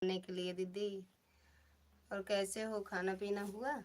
खाने के लिए दीदी। और कैसे हो, खाना पीना हुआ?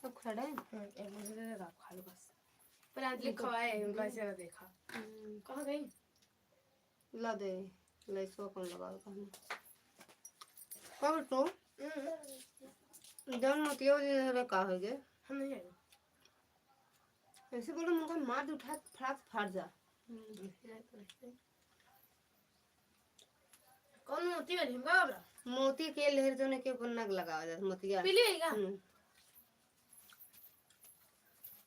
सब खड़े हैं। एक मुझे दे देगा, खा लो बस। पर आज लिखा हुआ है, उनका ऐसे ना देखा। कहाँ गई? ला दे, लैसवा कौन लगाओ कहने कब तो जन मोतिया वाली का हो गए। हम नहीं आए। ऐसे बोलो मुझे मार दे, उठा फटाक फाड़ जा। कौन मोती वाली हम का बड़ा? मोती के लहर जो ने के नग लगाओ जा मोतिया पीली है क्या?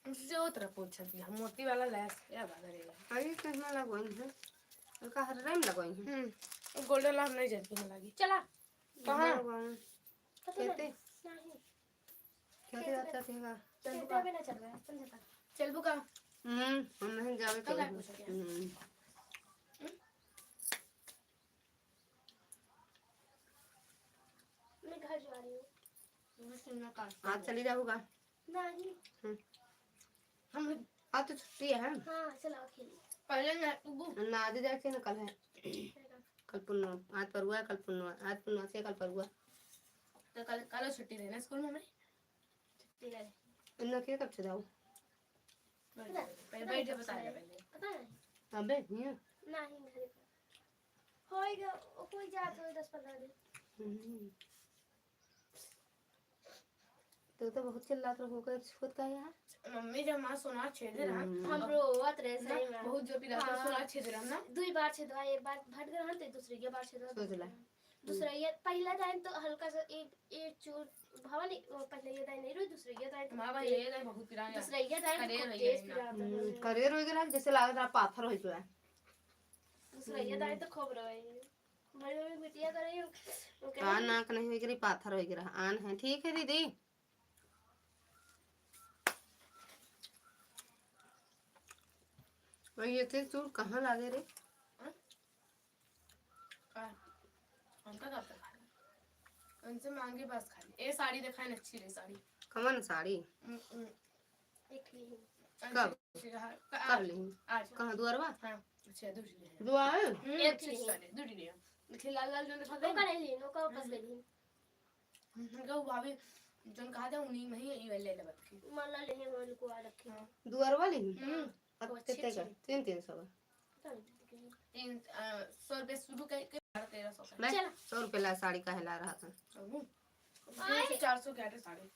मुझसे वो तरह पूछा थी, हम मोती वाला लैस या बात करेगा। अरे कहना लगवाई है, उनका हर टाइम लगवाई है। गोल्डन लाभ नहीं जल्दी में लगी। चला कहाँ कहते क्या अच्छा थेगा चलता भी ना चल रहा है। चल बुका हम नहीं जावे तो मैं घर जा रही हूँ। आज चली जाऊंगा नहीं हम आज तो छुट्टी है। हाँ चलो खेलिए। पहले ना आज जाके ना कल है, कल पुन्ना आज पर हुआ, कल पुन्ना आज पुन्ना से कल पर हुआ तो कल छुट्टी देना स्कूल में। छुट्टी है इन्ना के कब से जाऊं? पहले बैठ बता दे पहले। पता है अबे नहीं नहीं घर होएगा कोई जात हो 10-15 दिन। तो बहुत चिल्लात होकर खुद का यार। मम्मी जब मां सोना छेद रहा हम रोवत रहे सही में बहुत जो पिला तो सोना छेद रहा ना दो बार छेदवा, एक बार भट गया हते दूसरी के बार छेदवा सोच ले दूसरा ये पहला टाइम तो हल्का सा एक चोट भवानी वो पहले ये टाइम नहीं रोई, दूसरे ये टाइम मां भाई ये टाइम बहुत पिरा दूसरा ये टाइम तेज पिरा करियर हो गया जैसे लग रहा पाथर हो गया। दूसरा ये टाइम तो खूब रोई बड़ी बड़ी बिटिया कर रही हूं कान नाक नहीं हो गई, पाथर हो गया आन है। ठीक है दीदी और ये थे तू कहाँ लागे रे? हमका करता खा उनसे मांगे बस खाली। ए साड़ी दिखाए ना अच्छी रे साड़ी। कौन साड़ी? एक ली कब कब ली? आज कहाँ दुआरवा? हां अच्छा दूसरी है दुआर एक ली साड़ी दूसरी है देखिए लाल लाल जो दिखा दे का नहीं ली नो का वापस ले ली हमका भाभी जन कहा था उन्हीं में ही ये ले ले बात की मान ला ले मोल को आ रखी दुआरवा ली। अब कितने का? 300 100 रुपए शुरू करके 1300 मैं 100 रुपए ला साड़ी का हिला रहा था। 400 के आटे साड़ी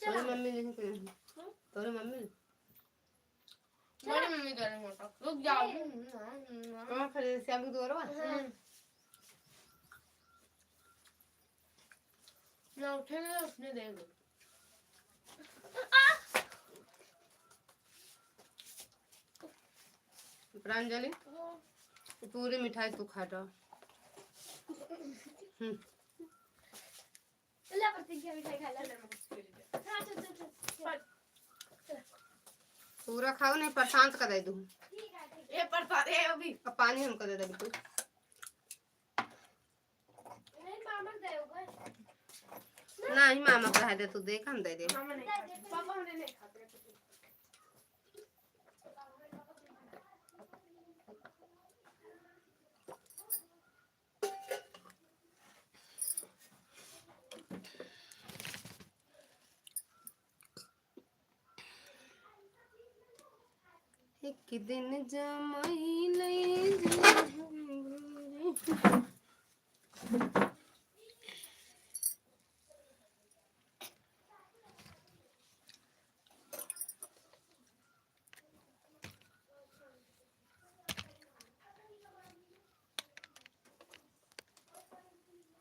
तोरे मम्मी नहीं कहे तोरे मम्मी मेरी मम्मी कह रही मोटा रुक जाओ कहाँ खरीद श्याम की दुआरवा ना उठेगा उसने दे दो प्रांजलि पूरी मिठाई तू खाता। ले प्रतिज्ञा मिठाई खा ले हां चल पूरा खाओ नहीं प्रशांत का दे दूं। ठीक है ये पड़ता रे अभी अब पानी हमको दे दे बिल्कुल नहीं मामा दे होगा नहीं मामा का है दे तू देख हम दे दे मामा नहीं पापा हमने नहीं खाते एक दिन जमाई ले जाए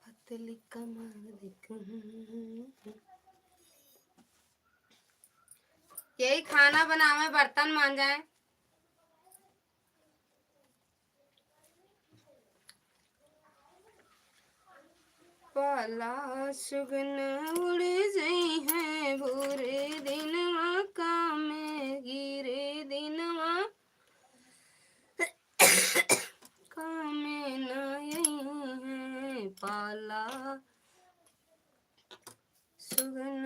पतली कमर दिख। यही खाना बनावे बर्तन मांजाए। पाला सुगन उड़ जाई है बुरे दिनवा कामे गिरे दिनवा कामे ना है पाला सुगन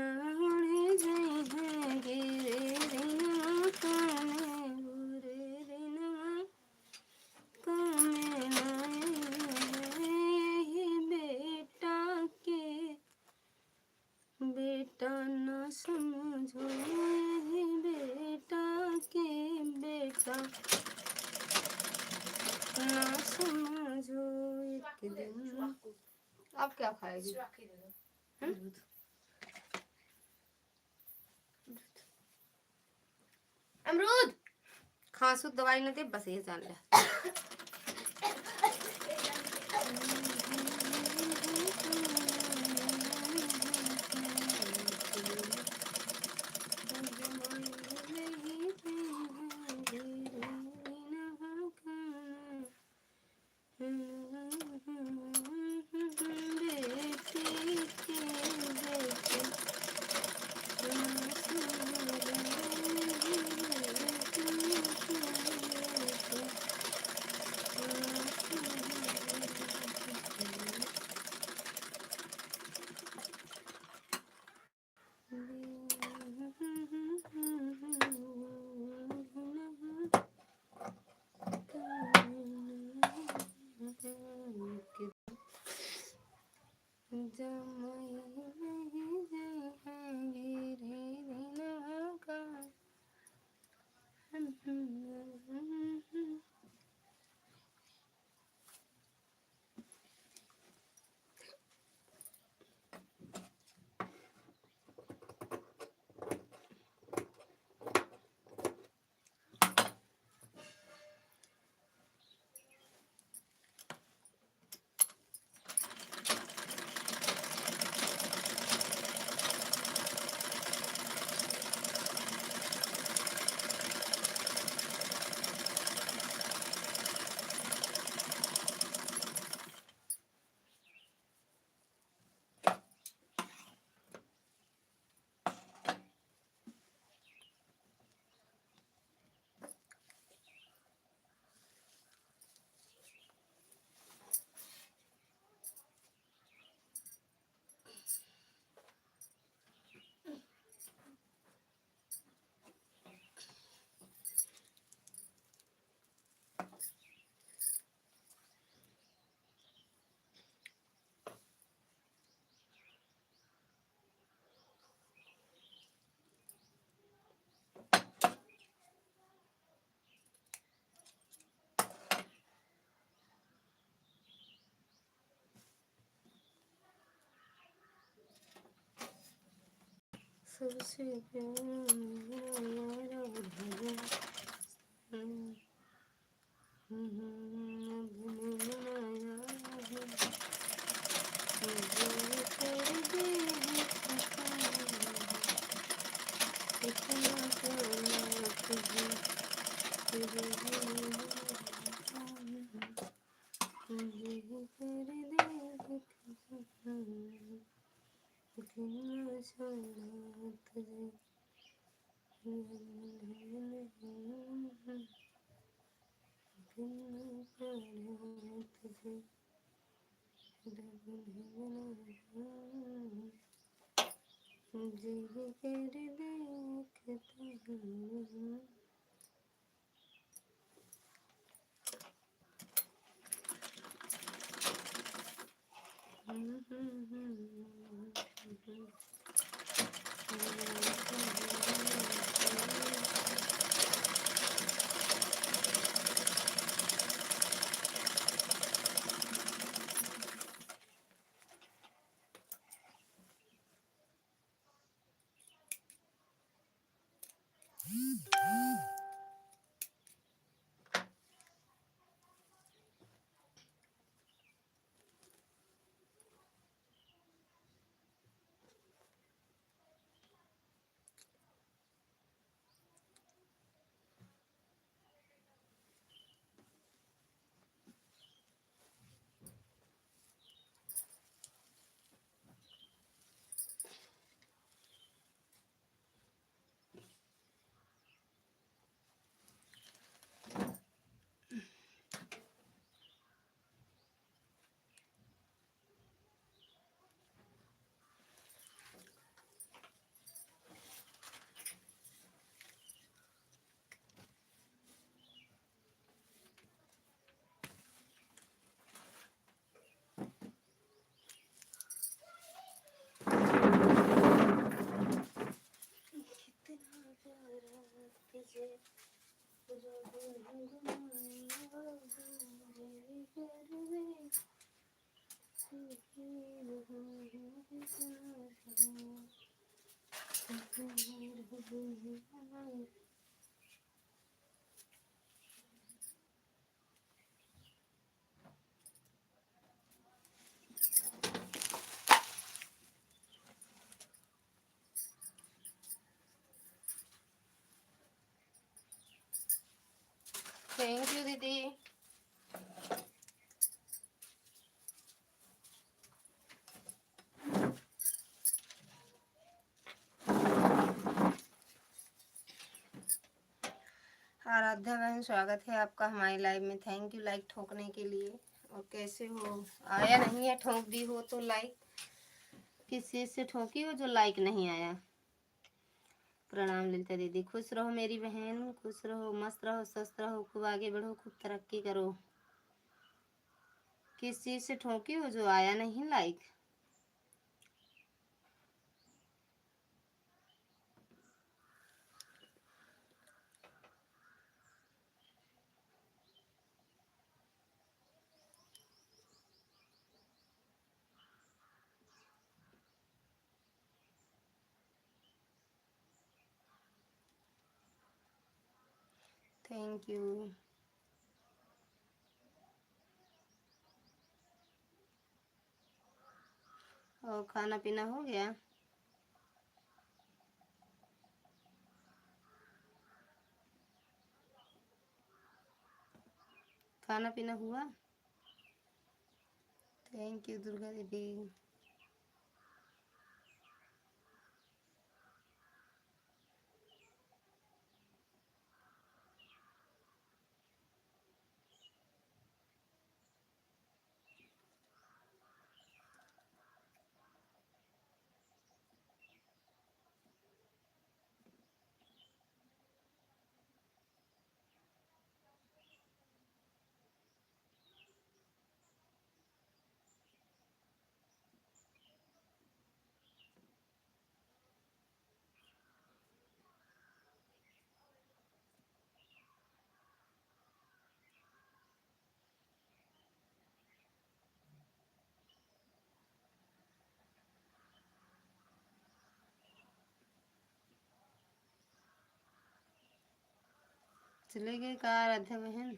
उड़ जाई है गिरे दिनवा कामे बुरे दिनवा कामे ना बेटा ना समझो बेटा के बेटा ना समझो एक दिन। अब क्या खाएगी? अमरूद खांसू दवाई न दे बस ये जान ले। सबसे थैंक यू दीदी। आराध्या बहन स्वागत है आपका हमारी लाइव में। थैंक यू लाइक ठोकने के लिए। और कैसे हो? आया नहीं है? ठोक दी हो तो लाइक। किस चीज से ठोकी हो जो लाइक नहीं आया? प्रणाम ललिता दीदी। खुश रहो मेरी बहन, खुश रहो, मस्त रहो, स्वस्थ रहो, खूब आगे बढ़ो, खूब तरक्की करो। किस चीज से ठोकी हो जो आया नहीं लाइक? Thank you. और खाना पीना हो गया? खाना पीना हुआ? थैंक यू दुर्गा दीदी। चले गए का आराध्या बहन?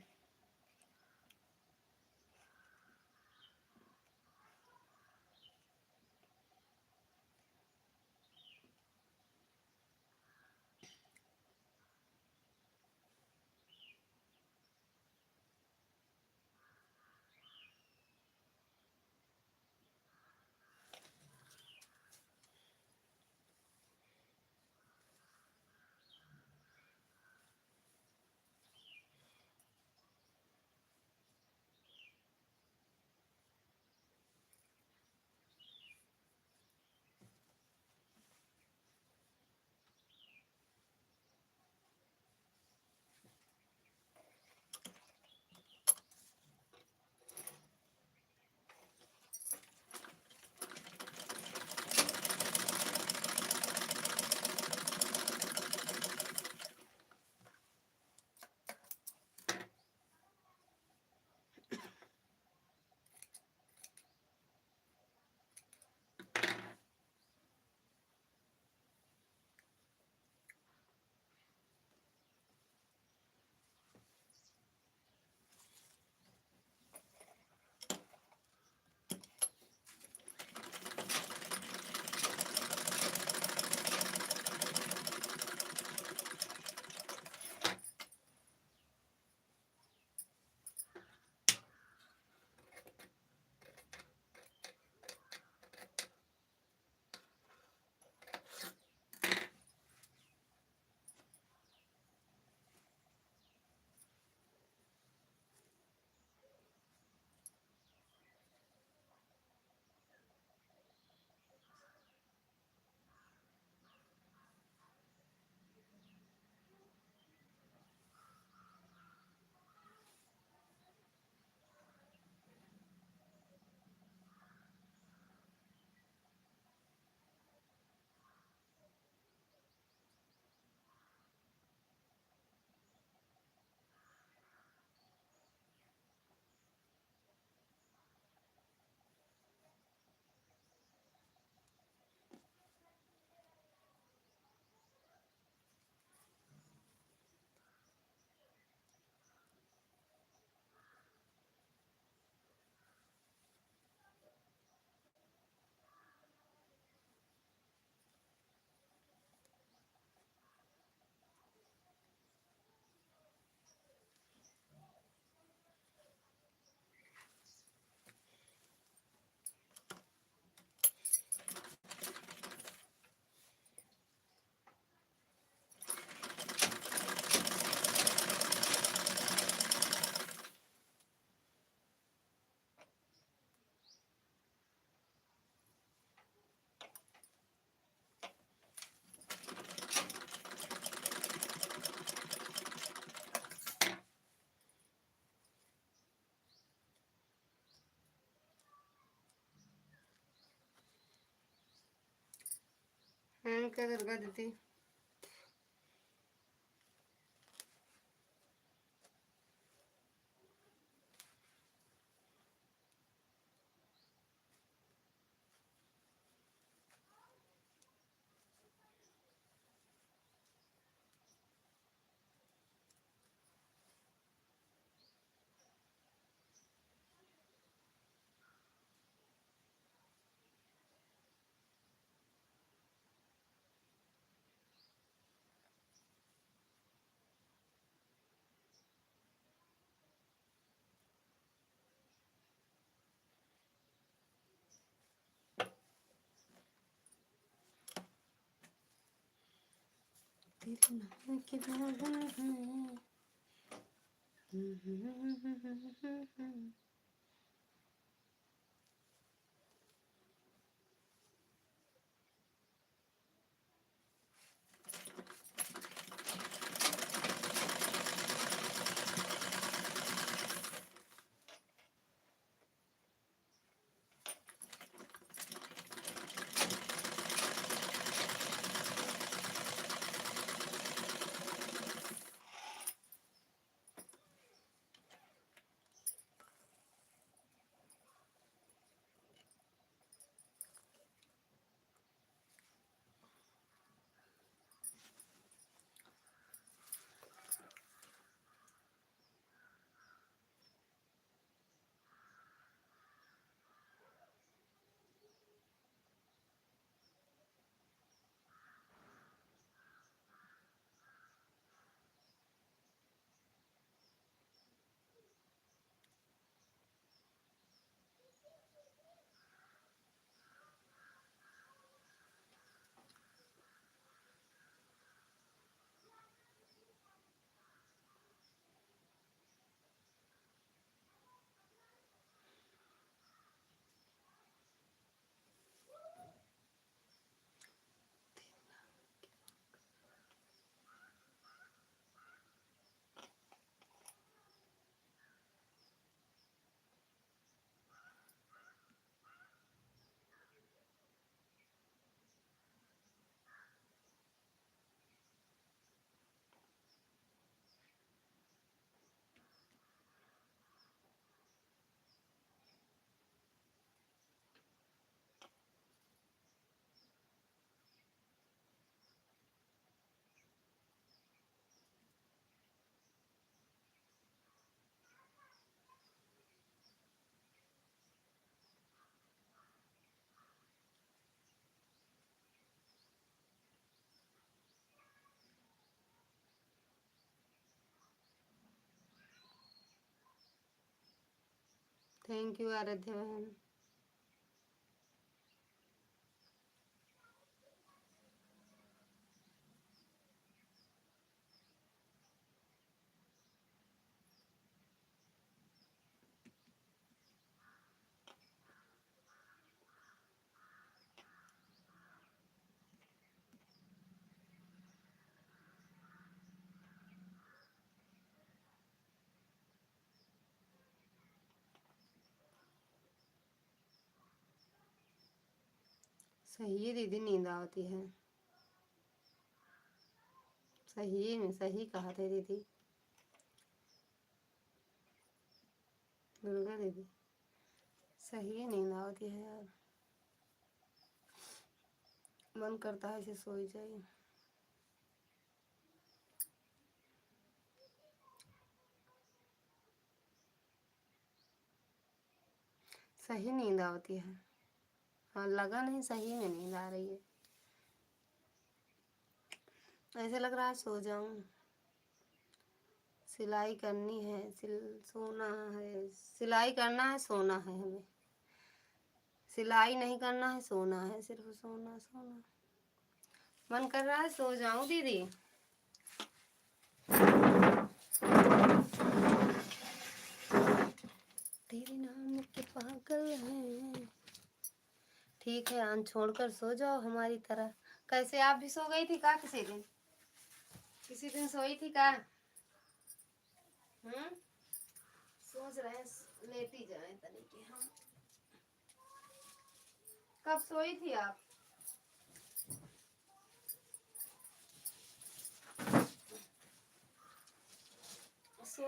क्या दुर्गा दीदी। तेरे नाम की बागन में। थैंक यू आराध्या बहन। सही है दीदी, नींद आती है। सही में सही कहा थे दीदी, दुर्गा दीदी। सही है, नींद आती है यार, मन करता है इसे सो ही जाए। सही नींद आती है। हाँ लगा नहीं, सही में नींद आ रही है। ऐसे लग रहा है सो जाऊं। सिलाई करनी है, सोना है। सिलाई करना है, सोना है हमें। सिलाई नहीं करना है, सोना है, सिर्फ सोना सोना। मन कर रहा है सो जाऊं दीदी। तेरे नाम के पागल हैं। ठीक है, अन छोड़कर सो जाओ हमारी तरह। कैसे आप भी सो गई थी का किसी दिन? किसी दिन सोई थी का? सोच रहे हैं लेटी जाए तरीके हम। कब सोई थी आप?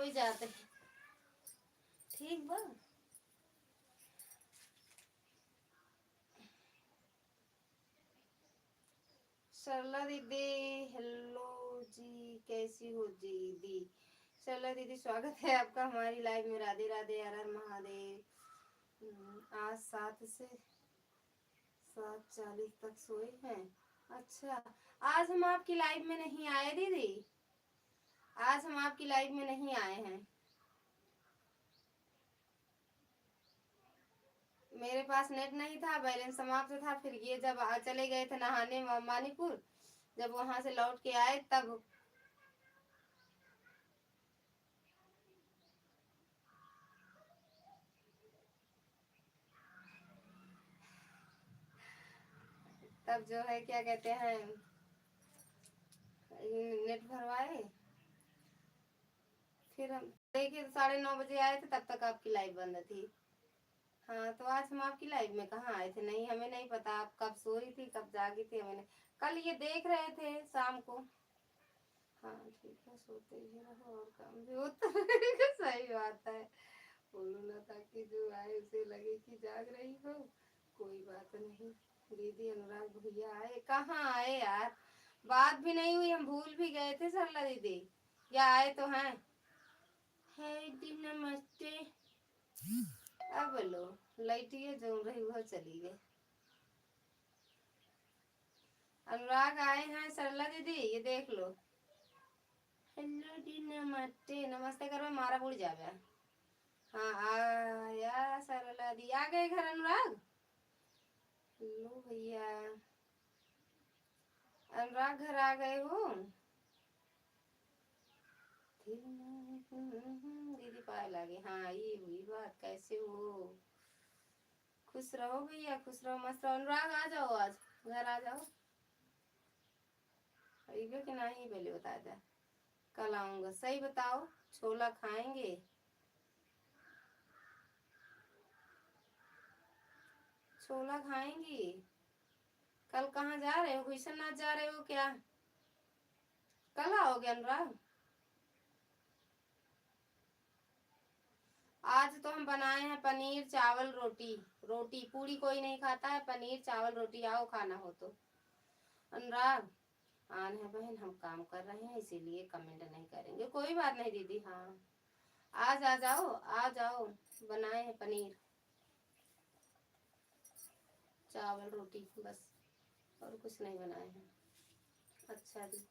हो जाते हैं। ठीक बा। सरला दीदी हेलो जी, कैसी हो दीदी? सरला दीदी स्वागत है आपका हमारी लाइव में। राधे राधे, हर हर महादेव। आज 7 से 7:40 तक सोए हैं। अच्छा, आज हम आपकी लाइव में नहीं आए दीदी, आज हम आपकी लाइव में नहीं आए हैं। मेरे पास नेट नहीं था, बैलेंस समाप्त था। फिर ये जब चले गए थे नहाने मानीपुर, जब वहां से लौट के आए तब जो है क्या कहते हैं, नेट भरवाए। फिर हम देखिए 9:30 बजे आए थे, तब तक आपकी लाइव बंद थी। हाँ, तो आज हम आपकी लाइव में कहाँ आए थे? नहीं, हमें नहीं पता आप कब सोई थी कब जागी थी, हमें नहीं। कल ये देख रहे थे शाम को। हाँ ठीक है, सोते ही रहो और काम भी होता रहेगा। सही बात है। बोलो ना ताकि जो आए उसे लगे कि जाग रही हो। कोई बात नहीं। दीदी अनुराग भैया आए? कहाँ आए यार, बात भी नहीं हुई, हम भूल भी गए थे सरला दीदी। या आए तो हैं। है दी नमस्ते। अब लो लाइटिए जो रही वो चली गई। अनुराग आए हैं सरला दीदी, ये देख लो। हेलो दी नमस्ते, नमस्ते करो मारा बुड़ जावे। हाँ आया सरला दी, आ गए घर अनुराग। लो भैया, अनुराग घर आ गए हो। दीदी पाए लगे। हाँ ये हुई बात। कैसे हो? खुश रहो भैया, खुश रहो, मस्त रहो। अनुराग आ जाओ, आज घर आ जाओ। अइबे कि नहीं पहले बता दे। कल आऊंगा, सही बताओ। छोला खाएंगे? छोला खाएंगी? कल कहाँ जा रहे हो? विश्वनाथ जा रहे हो क्या? कल आओगे अनुराग? आज तो हम बनाए हैं पनीर चावल रोटी। रोटी पूरी कोई नहीं खाता है, पनीर चावल रोटी। आओ खाना हो तो। अनुराग आन है बहन, हम काम कर रहे हैं इसीलिए कमेंट नहीं करेंगे। कोई बात नहीं दीदी। हाँ आज आ जाओ, आ जाओ। बनाए हैं पनीर चावल रोटी बस, और कुछ नहीं बनाए हैं। अच्छा जी।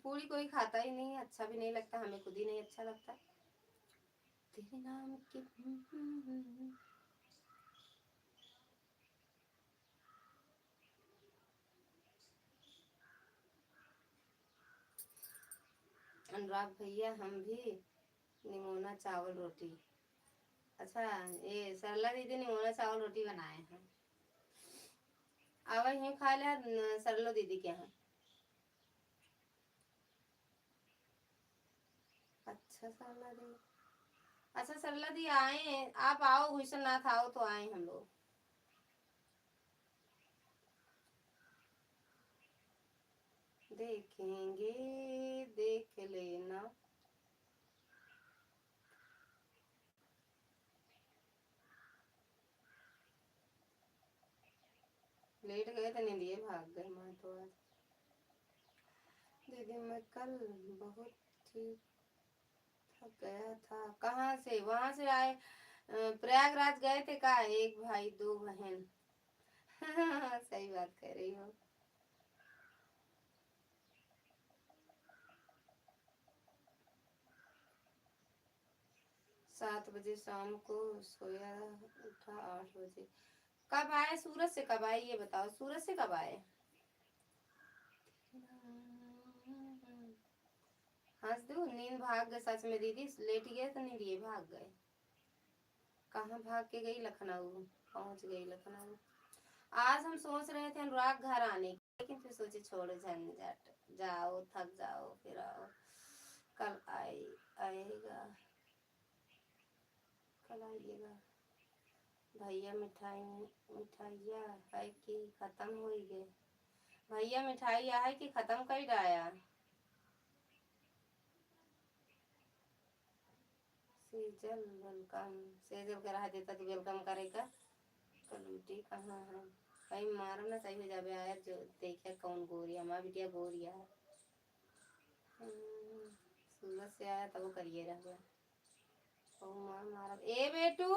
पूरी कोई खाता ही नहीं, अच्छा भी नहीं लगता, हमें खुद ही नहीं अच्छा लगता। तेरे नाम की अनुराग भैया हम भी निमोना चावल रोटी। अच्छा, ये सरला दीदी निमोना चावल रोटी बनाए हैं। आवा यूं खा ले सरलो दीदी के यहाँ। अच्छा सरला दी, अच्छा सरला दी आए, आप आओ, विश्वनाथ आओ तो आए हम लोग। देखेंगे, देख लेना। लेट गए थे, नींदिए भाग गए मैं तो आज। दीदी मैं कल बहुत ही थक गया था। कहाँ से? वहां से आए, प्रयागराज गए थे का? एक भाई दो बहन। सही बात कह रही हो। 7 बजे शाम को सोया, उठा 8 बजे। कब आए सूरत से? कब आए ये बताओ, सूरत से कब आए? हंस दो, नींद भाग गए सच में दीदी, लेट गए तो नींद ये भाग गए। कहाँ भाग के गई? लखनऊ पहुंच गई। लखनऊ आज हम सोच रहे थे अनुराग घर आने की, लेकिन फिर सोचे छोड़ो झंझट, जाओ थक जाओ फिर आओ। कल आएगा, कल आइएगा भैया। मिठाइया है कि खत्म हो गए? भैया मिठाई है कि खत्म कर डाया? सेजल वेलकम। सेजल करा देता तो वेलकम करेगा। कलूटी कहाँ है? भाई मारो ना सही हो जावे। आया जो देखे कौन गोरिया, हमारा बिटिया गोरिया है। सूरत से आया तब वो करिए रह गया। ओ मार मारा। ए बेटू,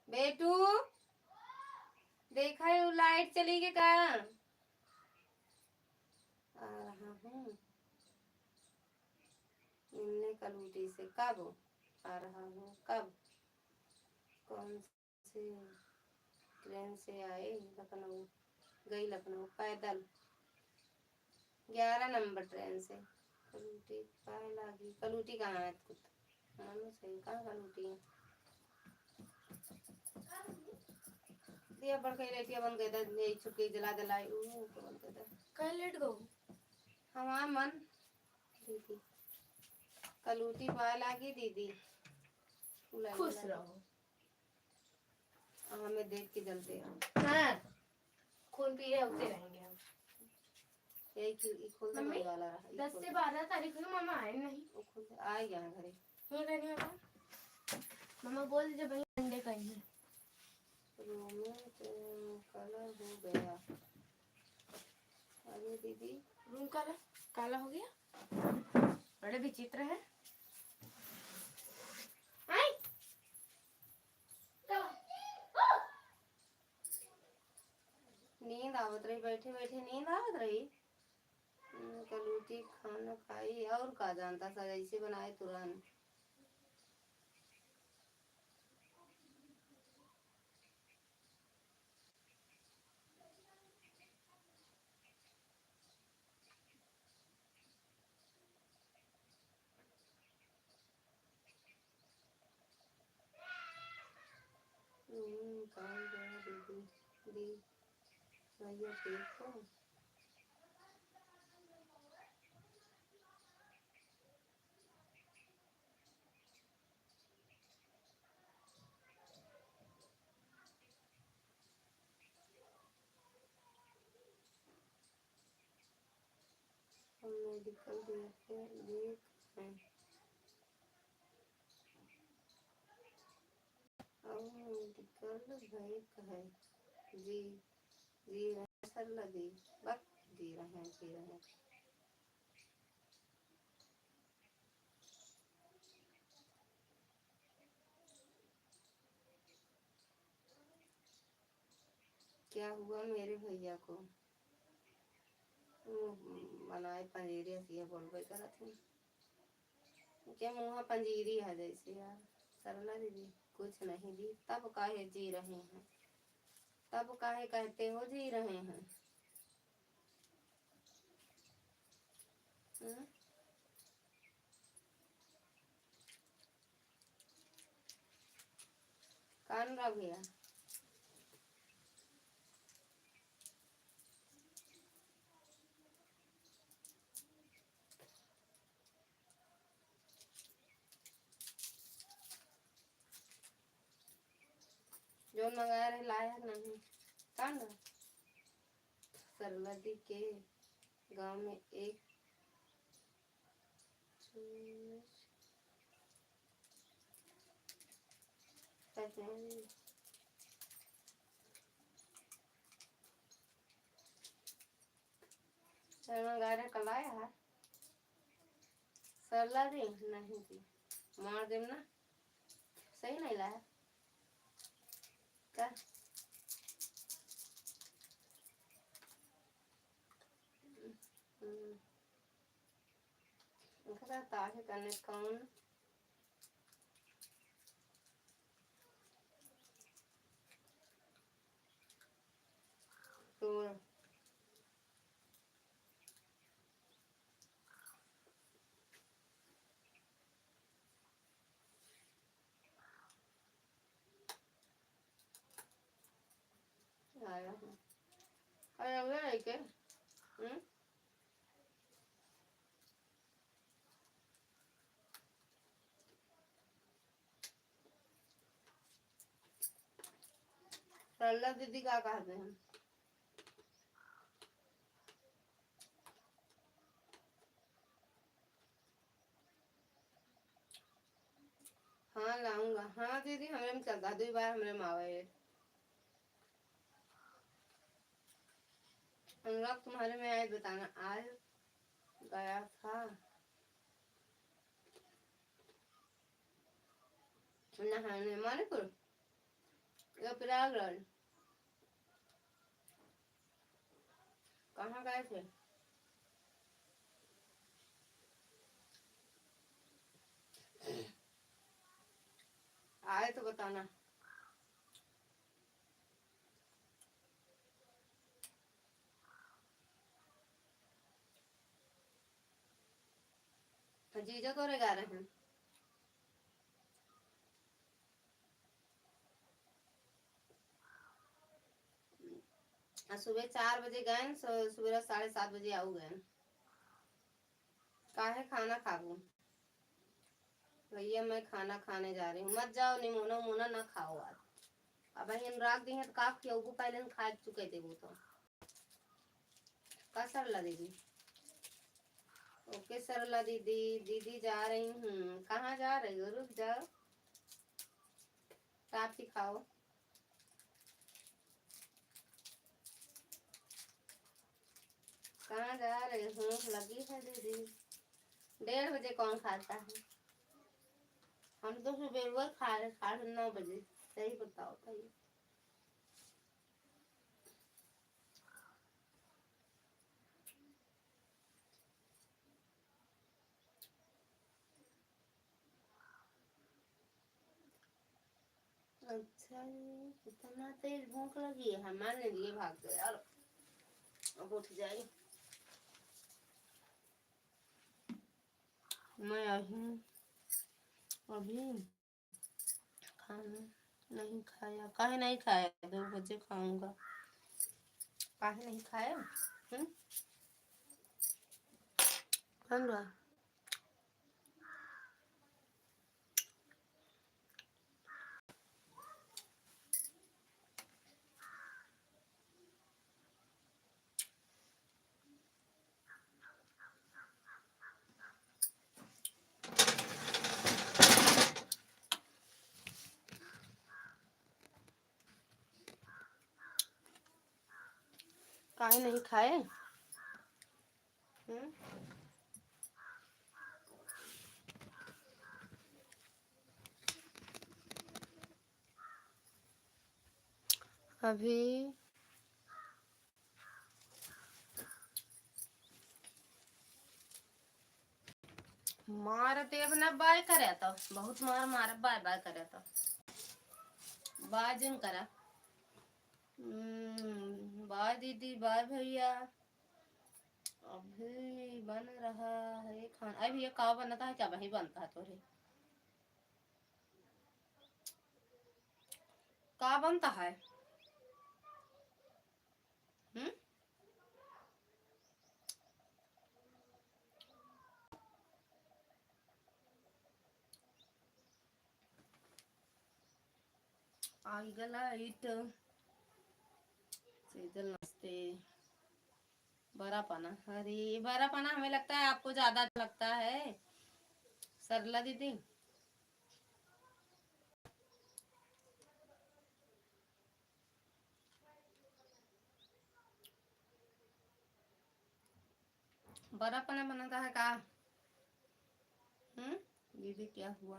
बेटू देखा है लाइट चली गई कहाँ? आ रहा हूँ मिलने कलूटी से। कब आ रहा हूँ? कब? कौन से ट्रेन से आए? लखनऊ गई। लखनऊ पैदल 11 नंबर ट्रेन से। कलूटी पाए लागी। कलूटी कहाँ है? मालूम सही कहाँ कलूटी है? दिया बढ़ गई लाइटिया बंद कर दे। यही छुपके जला दलाई तो बंद कर दे। कहीं लेट गो हमारा मन दीदी कलूटी पाए लागी दीदी। खुश रहो। हमें देख के जलते हाँ खून पी रहे होते रहेंगे हम। यही खोल दे मम्मी वाला 10 से 12 तारीख को मामा आए नहीं। वो खुद आ गया घरे। क्यों रहने वाला? मामा बोल जब अंडे कहीं रूम में कलर हो गया। अरे दीदी रूम काला काला हो गया। बड़े विचित्र है। नींद आवत रही, बैठे बैठे नींद आवत रही। कलूटी खाना खाई और का जानता सा ऐसे बनाए तुरंत। निकाल गया दीदी दी भैया देखो। हम मेडिकल देख हैं और मेडिकल भेक है। जी जी रहे सर लगी वक्त जी रहे हैं जी रहे हैं। क्या हुआ मेरे भैया को? बनाए पंजीरी हसिया बोलबे करत हूँ। क्या मुँह पंजीरी है जैसे यार। सरला दीदी कुछ नहीं दी। तब काहे जी रहे हैं? तब काहे कहते हो जी रहे हैं? कान रह गया। जो मंगाया रहे लाया नहीं। कान सरला दी के गांव में एक मंगाया कल आया है। सरला दी नहीं दी मार देम ना। सही नहीं लाया क्या? ताकि करने कौन तो आया हूँ। आया हुआ है क्या? सरला दीदी क्या कहते हैं? हाँ लाऊंगा। हाँ दीदी हमरे में चलता 2 बार हमरे में आवे। अनुराग तुम्हारे में आए बताना। आज गया था नहाने मानीपुर या प्रयागराज, कहाँ गए थे? आए तो बताना। जीजा तो गा रहे हैं। सुबह 4 बजे गए, सुबह 7:30 बजे आऊ गए। काहे खाना खाबू भैया, मैं खाना खाने जा रही हूँ। मत जाओ, निमोना मोना ना खाओ आज। अब अनुराग दी है तो का खियाबू, पहले खा चुके थे वो तो। का सरला दीदी? ओके सरला दीदी, दीदी जा रही हूँ। कहाँ जा रही हो? रुक जाओ, टाफी खाओ। कहाँ जा रहे हो? लगी है दीदी। 1:30 बजे कौन खाता है? हम तो सुबह खा रहे 9:30 बजे। सही बताओ भाई। अच्छा इतना तेज भूख लगी है, हमारे लिए भाग गए यार। अब उठ जाए। मैं अभी खाना नहीं खाया। काहे नहीं खाया? 2 बजे खाऊंगा। काहे नहीं खाया? कौन रहा? काहे नहीं खाए? अभी मार देव ना बाय करे तो बहुत मार बाय बाय करे तो बाजिन करा। बाय दीदी, बाय भैया। अभी बन रहा है खाना। अभी भैया का बनता है? क्या वही बनता है तोरे? का बनता है? आई गला इट सीजल नमस्ते। बड़ा पाना, अरे बड़ा पाना हमें लगता है आपको ज्यादा लगता है सरला दीदी। बड़ा पाना बनाता है का? दीदी क्या हुआ?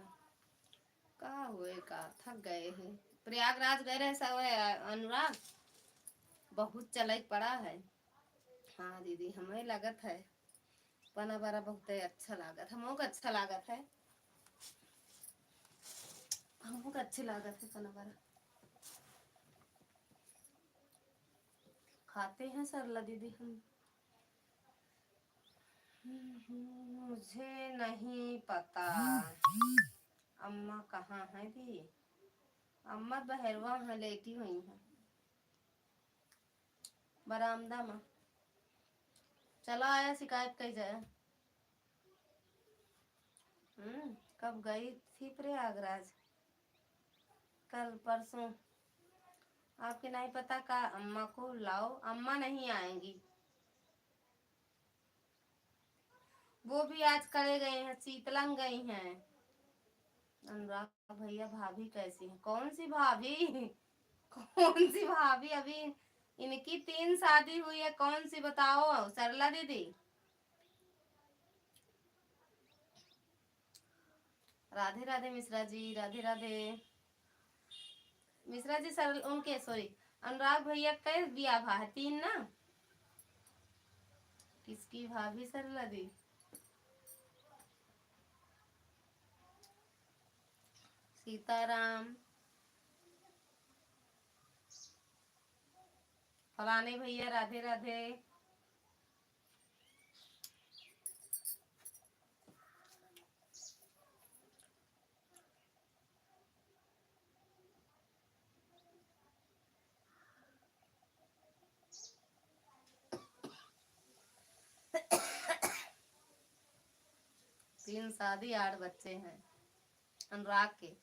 का हुए का? थक गए हैं। प्रयागराज गए रहे सब अनुराग, बहुत चलाई पड़ा है। हाँ दीदी हमें लागत है पना बड़ा बहुत अच्छा लागत, हमको अच्छा लागत है, हमको अच्छी लागत है पना बड़ा। खाते हैं सरला दीदी हम। मुझे नहीं पता अम्मा कहाँ है दी। अम्मा बहरवा है, लेटी हुई है बरामदा में। चला आया शिकायत कही जाए। कब गई थी प्रयागराज? कल परसों। आपके नहीं पता का? अम्मा को लाओ, अम्मा नहीं आएंगी। वो भी आज करे गए हैं, शीतलंग गई हैं। अनुराग भैया भाभी कैसी है? कौन सी भाभी? कौन सी भाभी? अभी इनकी 3 शादी हुई है, कौन सी बताओ सरला दीदी। राधे राधे मिश्रा जी, राधे राधे मिश्रा जी। सरल उनके सॉरी अनुराग भैया का बिया भा है 3 ना। किसकी भाभी सरला दी? सीताराम, फलाने भैया राधे राधे। तीन शादी 8 बच्चे हैं अनुराग के।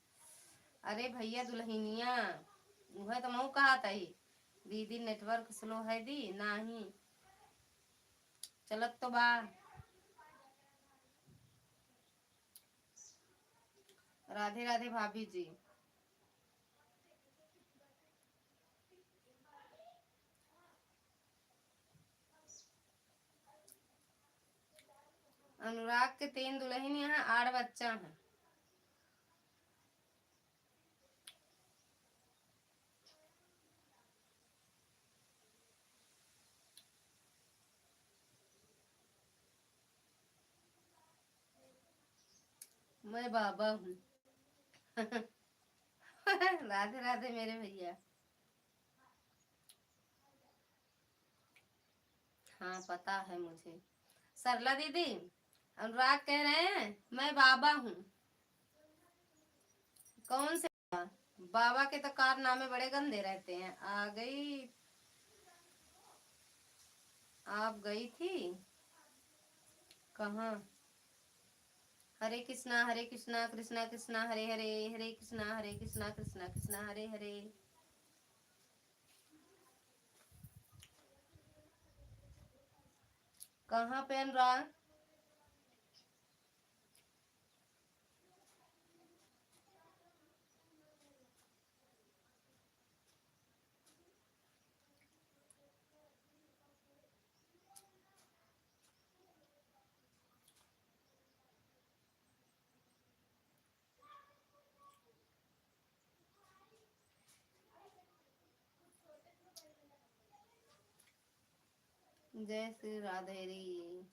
अरे भैया दुल्हनिया वह तो मऊ कहा था ही दीदी नेटवर्क स्लो है दी नहीं चलत तो बा। राधे राधे भाभी जी। अनुराग के 3 दुल्हन यहाँ 8 बच्चा है। मैं बाबा हूँ। राधे राधे मेरे भैया। हाँ पता है मुझे। सरला दीदी अनुराग कह रहे हैं मैं बाबा हूँ। कौन से बाबा के तो कारनामे बड़े गंदे रहते हैं। आ गई आप गई थी कहाँ? हरे कृष्णा कृष्णा कृष्णा हरे हरे, हरे कृष्णा कृष्णा कृष्णा हरे हरे। कहाँ पे अनुराग? जय श्री राधेरी।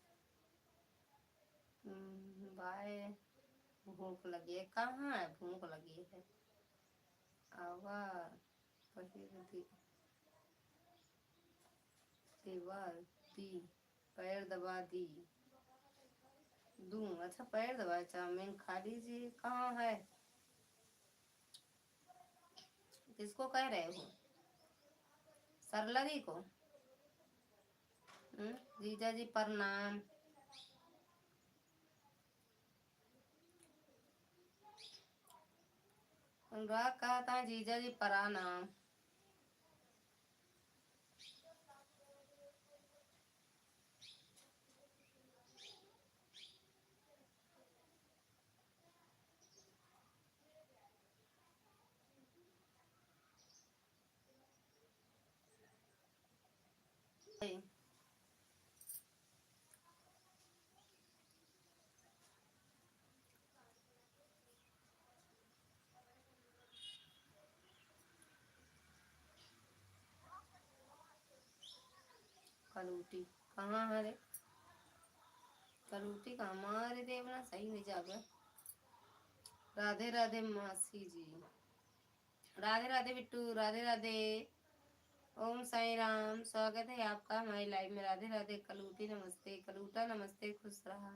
बाय। भूख लगी है? कहाँ है भूख लगी है? आवा दी पैर दबा दी दूं। अच्छा पैर दबा चाउमीन खा लीजिए। कहाँ है? किसको कह रहे हो? सरला दी को? जीजा जी प्रणाम। अनुराग कहा था जीजा जी प्रणाम। कलूटी कहाँ है रे? कलूटी कहाँ? मारे देवना सही में जागा। राधे राधे मासी जी। राधे राधे बिट्टू, राधे राधे। ओम साई राम। स्वागत है आपका हमारी लाइव में। राधे राधे कलूटी नमस्ते, कलूटा नमस्ते, खुश रहा।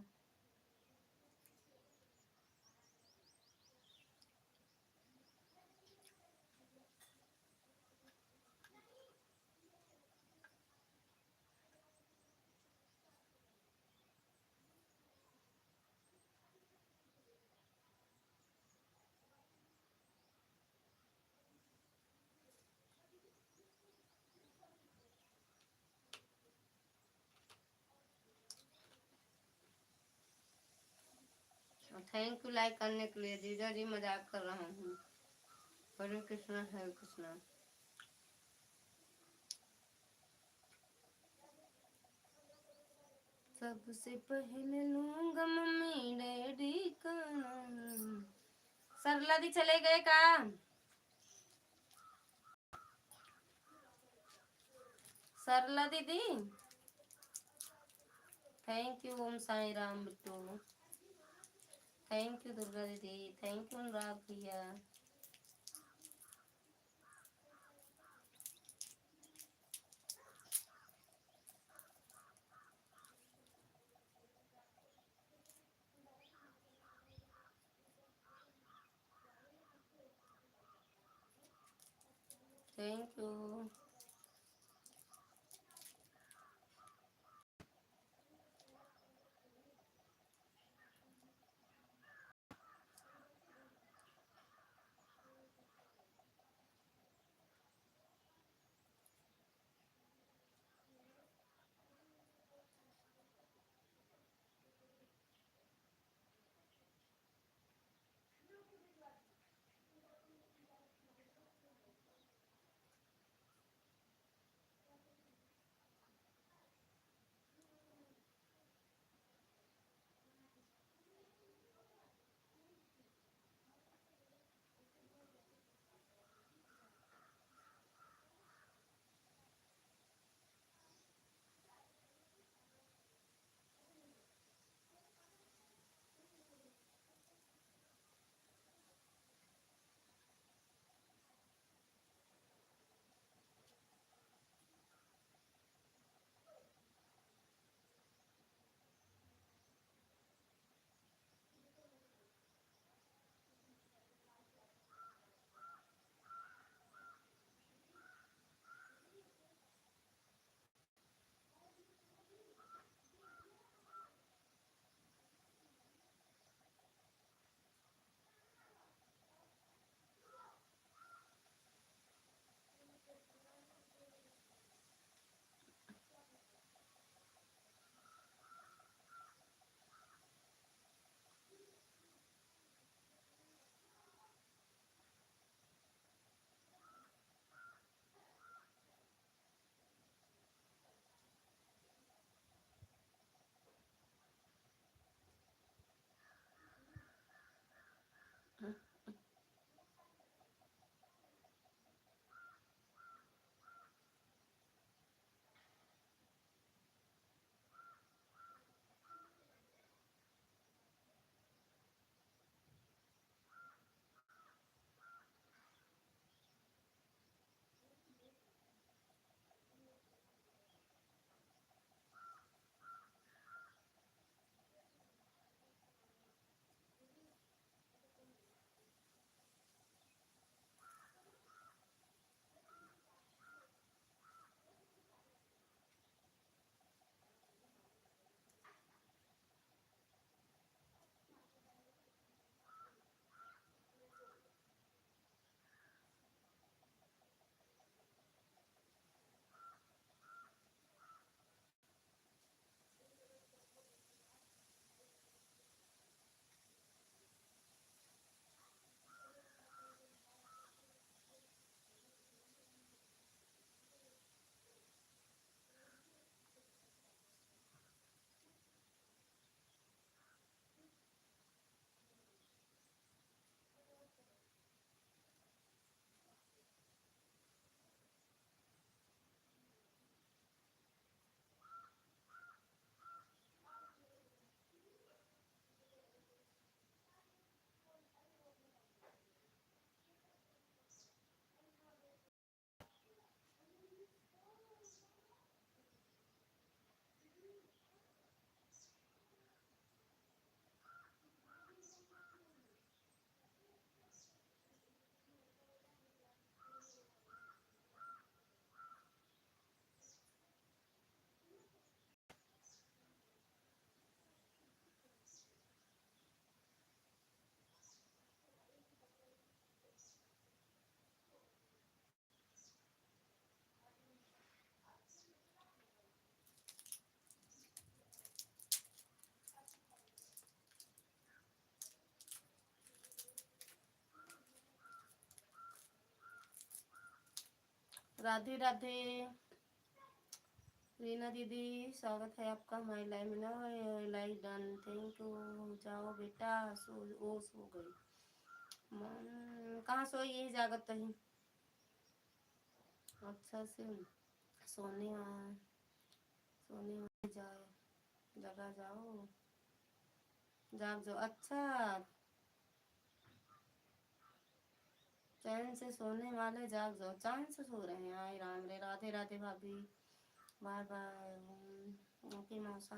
थैंक यू लाइक करने के लिए। जीजा जी मजाक कर रहा हूँ। हरे कृष्णा हरे कृष्णा। सबसे पहले लूंगा मम्मी डैडी का नाम। सरला दी चले गए काम। सरला दीदी thank you. Om Sai Ram Bittu thank you. Durga दीदी थैंक यू। अनुराग भैया थैंक यू। राधे राधे रीना दीदी, स्वागत है आपका हमारी लाइव में ना। Live done, thank you. जाओ बेटा, सो गई। कहाँ सोई, यही जागत नहीं। अच्छा से सोने जाओ, जगह जाओ, जाग जाओ। अच्छा, चैन से सोने वाले जाग जाओ, चैन से सो रहे हैं। आए राम रे, राधे राधे भाभी, बार बार ओके मौसा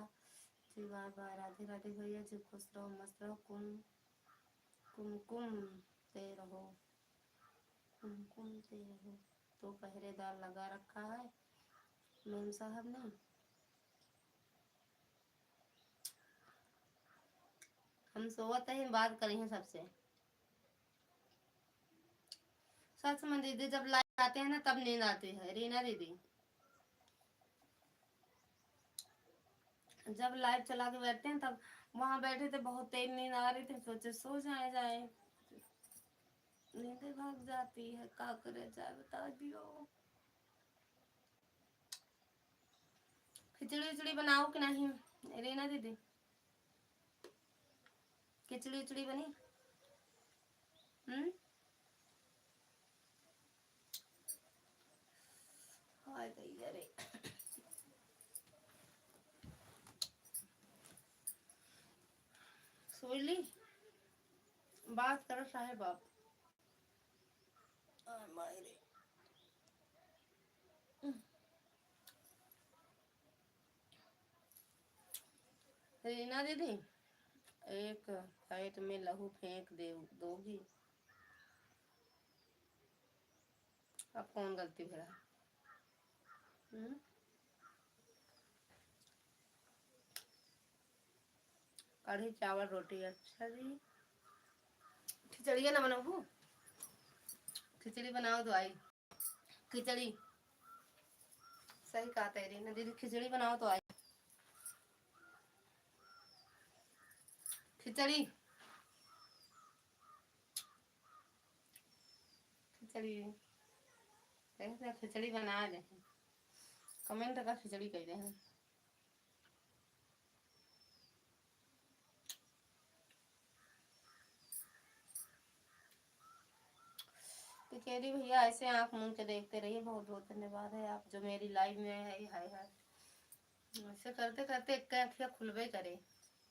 जी, बार बार राधे राधे भैया जी, खुश रहो मस्त रहो, कुमकुम ते रहो, कुमकुम ते रहो। तो पहरेदार लगा रखा है मेम साहब ने। हम सोवत हैं, बात करी हैं सबसे। सच में दीदी, जब लाइव आते हैं ना तब नींद आती है रीना दीदी। जब लाइव चला के बैठते हैं तब, वहां बैठे थे बहुत तेज नींद आ रही थी, सोचे सो जाए, नींद भाग जाती है, का करे जाए बता दियो। खिचड़ी उचड़ी बनाओ कि नहीं रीना दीदी? खिचड़ी उचड़ी बनी? हाय दैया रे। सोई ली, बात करो साहेब आप। मायरे रीना दीदी, एक फाइट में लहू फेंक दोगी? अब कौन गलती भरा? कढ़ी चावल रोटी। अच्छा जी, खिचड़ी ना बनाओ, खिचड़ी बनाओ तो आई। खिचड़ी सही कहा था रीना दीदी, खिचड़ी बनाओ तो आई। खिचड़ी खिचड़ी बना दे, कमेंट का खिचड़ी कह रहे हैं। तो कह रही भैया ऐसे आंख मूंद के देखते रहिए, बहुत बहुत धन्यवाद है आप जो मेरी लाइव में है। हाय हाय, ऐसे करते करते एक आँख खुलबे करे,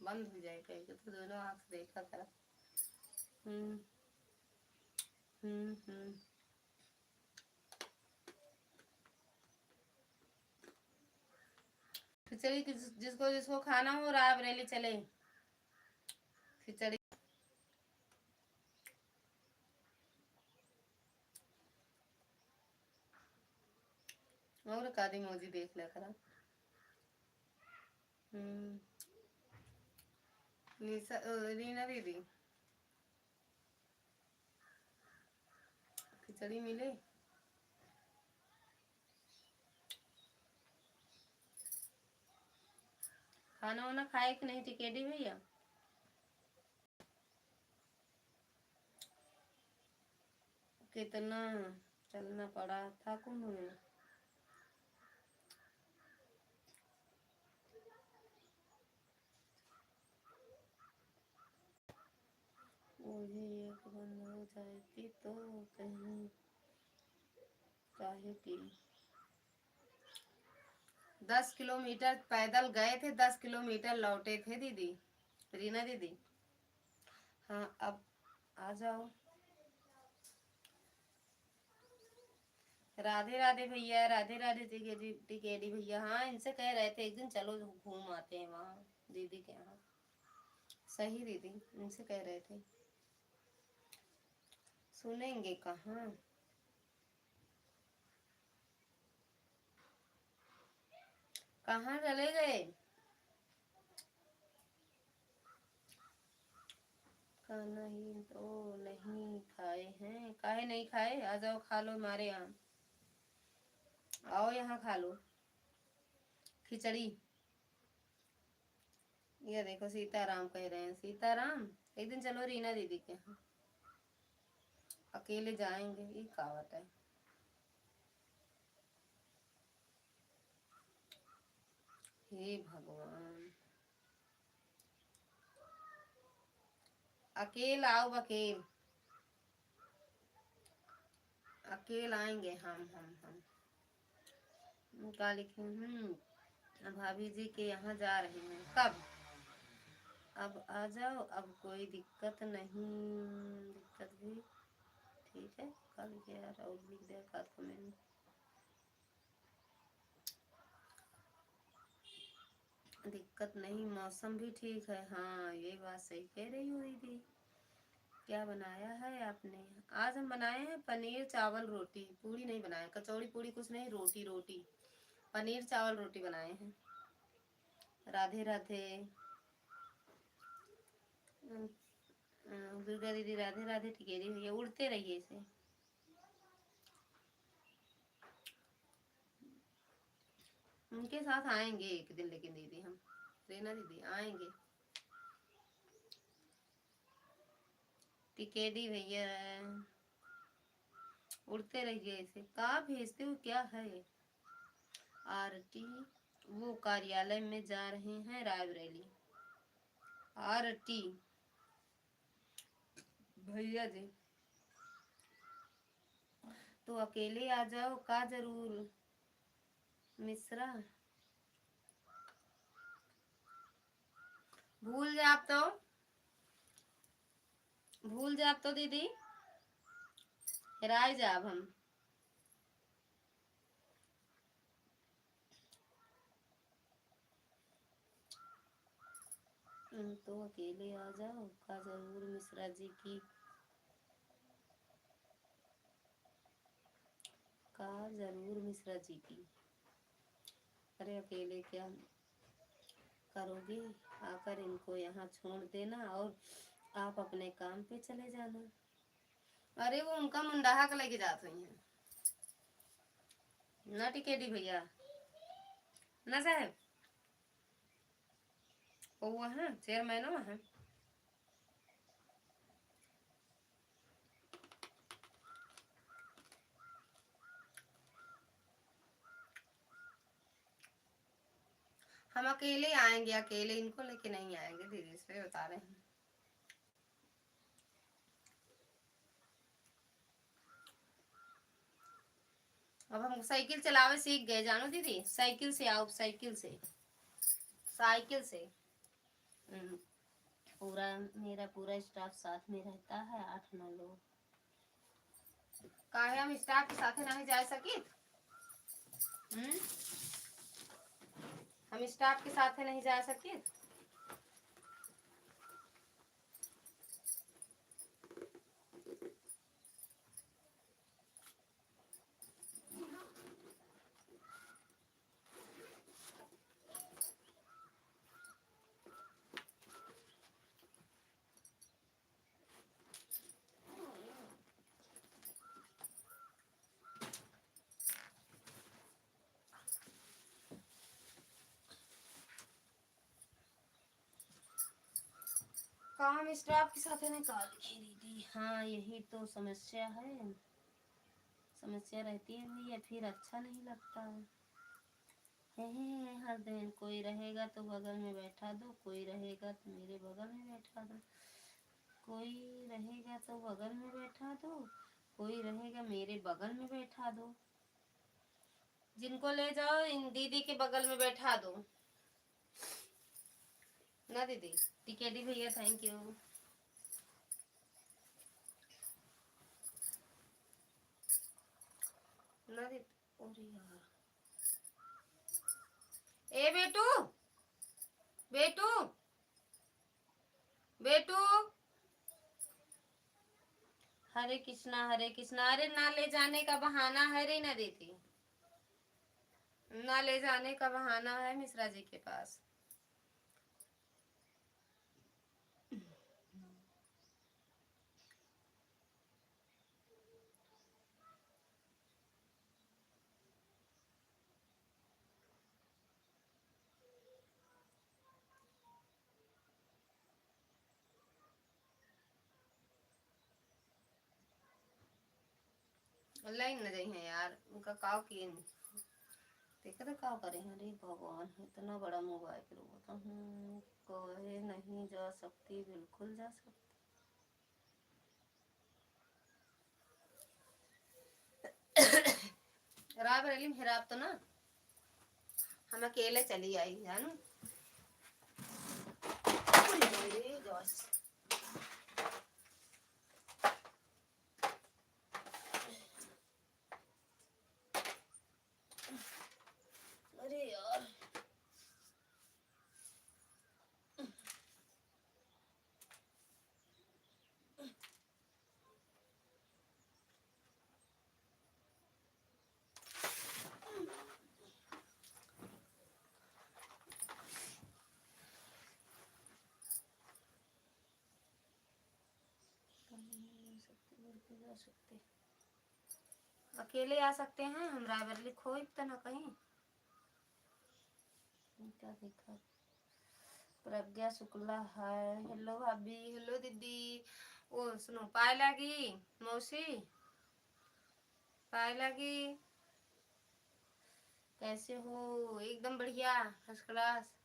बंद हो जाए कहीं तो दोनों आँख देखा करा। खिचड़ी जिसको जिसको खाना हो रायबरेली चले, खिचड़ी। और कादी मौजी देख लिया करा। रीना दीदी, खिचड़ी मिले? खाना वाना खाए कि नहीं टिकेटी भैया? कितना चलना पड़ा था कुंभ में? मुझे एक बंद हो जाती तो कहीं काहे की। 10 किलोमीटर पैदल गए थे, 10 किलोमीटर लौटे थे दीदी, रीना दीदी। हाँ अब आ जाओ। राधे राधे भैया, राधे राधे टिकेडी भैया। हाँ, इनसे कह रहे थे एक दिन चलो घूम आते हैं वहाँ दीदी के यहाँ। सही दीदी, इनसे कह रहे थे, सुनेंगे कहाँ। कहाँ चले गए? खाना ही तो नहीं खाए हैं। काहे नहीं खाए? आ जाओ खा लो हमारे यहाँ, आओ यहाँ खा लो खिचड़ी। ये देखो सीताराम कह रहे हैं, सीताराम एक दिन चलो रीना दीदी के यहाँ, अकेले जाएंगे ये कहावत है। हे भगवान, अकेल आओ बकेल, अकेल आएंगे हम क्या लिखे? भाभी जी के यहाँ जा रहे हैं। कब? अब आ जाओ, अब कोई दिक्कत नहीं। दिक्कत भी ठीक है। क्या लिखे यार? और लिख दिया का कमेंट। दिक्कत नहीं, मौसम भी ठीक है। हाँ ये बात सही कह रही हो दीदी। क्या बनाया है आपने? आज हम बनाए हैं पनीर चावल रोटी। पूड़ी नहीं बनाए, कचौड़ी पूड़ी कुछ नहीं, रोटी रोटी, पनीर चावल रोटी बनाए हैं। राधे राधे। दुर्गा दीदी राधे राधे। टिकेरी भैया उड़ते रहिए इसे। उनके साथ आएंगे एक दिन, लेकिन दीदी हम, रेना दीदी आएंगे। टिकेरी भैया उड़ते रहिए इसे। कहाँ भेजते हो, क्या है? आरटी वो कार्यालय में जा रहे हैं रायबरेली। आरटी भैया जी तो अकेले आ जाओ का जरूर मिश्रा। भूल जाप तो, भूल जाप तो दीदी, हेराय जाब हम। तो अकेले आ जाओ का जरूर मिश्रा जी की, का जरूर मिश्रा जी की। अरे अकेले क्या करोगे? आकर इनको यहाँ छोड़ देना और आप अपने काम पे चले जाना। अरे वो उनका मुंडाहा का लेके जाते हैं ना टिकेडी भैया, ना साहब वो है चेयरमैन है। हम अकेले आएंगे, अकेले इनको लेके नहीं आएंगे दीदी, इसलिए बता रहे हैं। अब हम साइकिल चलावे सीख गए जानो दीदी। साइकिल से आओ, साइकिल से, साइकिल से। पूरा मेरा पूरा स्टाफ साथ में रहता है, 8-9 लोग। काहे हम स्टाफ के साथ नहीं जा सकी? हम स्टाफ के साथ नहीं जा सके। काम स्टाफ के साथ नहीं कर दीदी। हाँ यही तो समस्या है, समस्या रहती है भैया, फिर अच्छा नहीं लगता है। हर दिन कोई रहेगा तो बगल में बैठा दो, कोई रहेगा तो मेरे बगल में बैठा दो, कोई रहेगा तो बगल में बैठा दो, कोई रहेगा मेरे बगल में बैठा दो। जिनको ले जाओ इन दीदी के बगल में बैठा दो ना दीदी। टिकेडी भैया थैंक यू। ना दीदी। अरे यार, ए बेटू, बेटू, बेटू। हरे कृष्णा हरे कृष्णा। अरे ना ले जाने का बहाना है रे ना दीदी, ना ले जाने का बहाना है मिश्रा जी के पास। लाइन न जाई है यार, उनका काव किए देख रहे क्या करें। अरे भगवान, इतना बड़ा मोबाइल होता हूँ, कहे नहीं जा सकती, बिल्कुल जा सकती। रायबरेली में हिराब तो ना, हम अकेले चली आई जानू। अरे यार, जा सकते, अकेले आ सकते हैं हम। रायबरेली खोई तो ना कहीं। क्या देखा, प्रज्ञा शुक्ला है। हेलो भाभी, हेलो दीदी। ओ सुनो, पाए लगी मौसी, पाए लगी, कैसे हो? एकदम बढ़िया, फर्स्ट क्लास।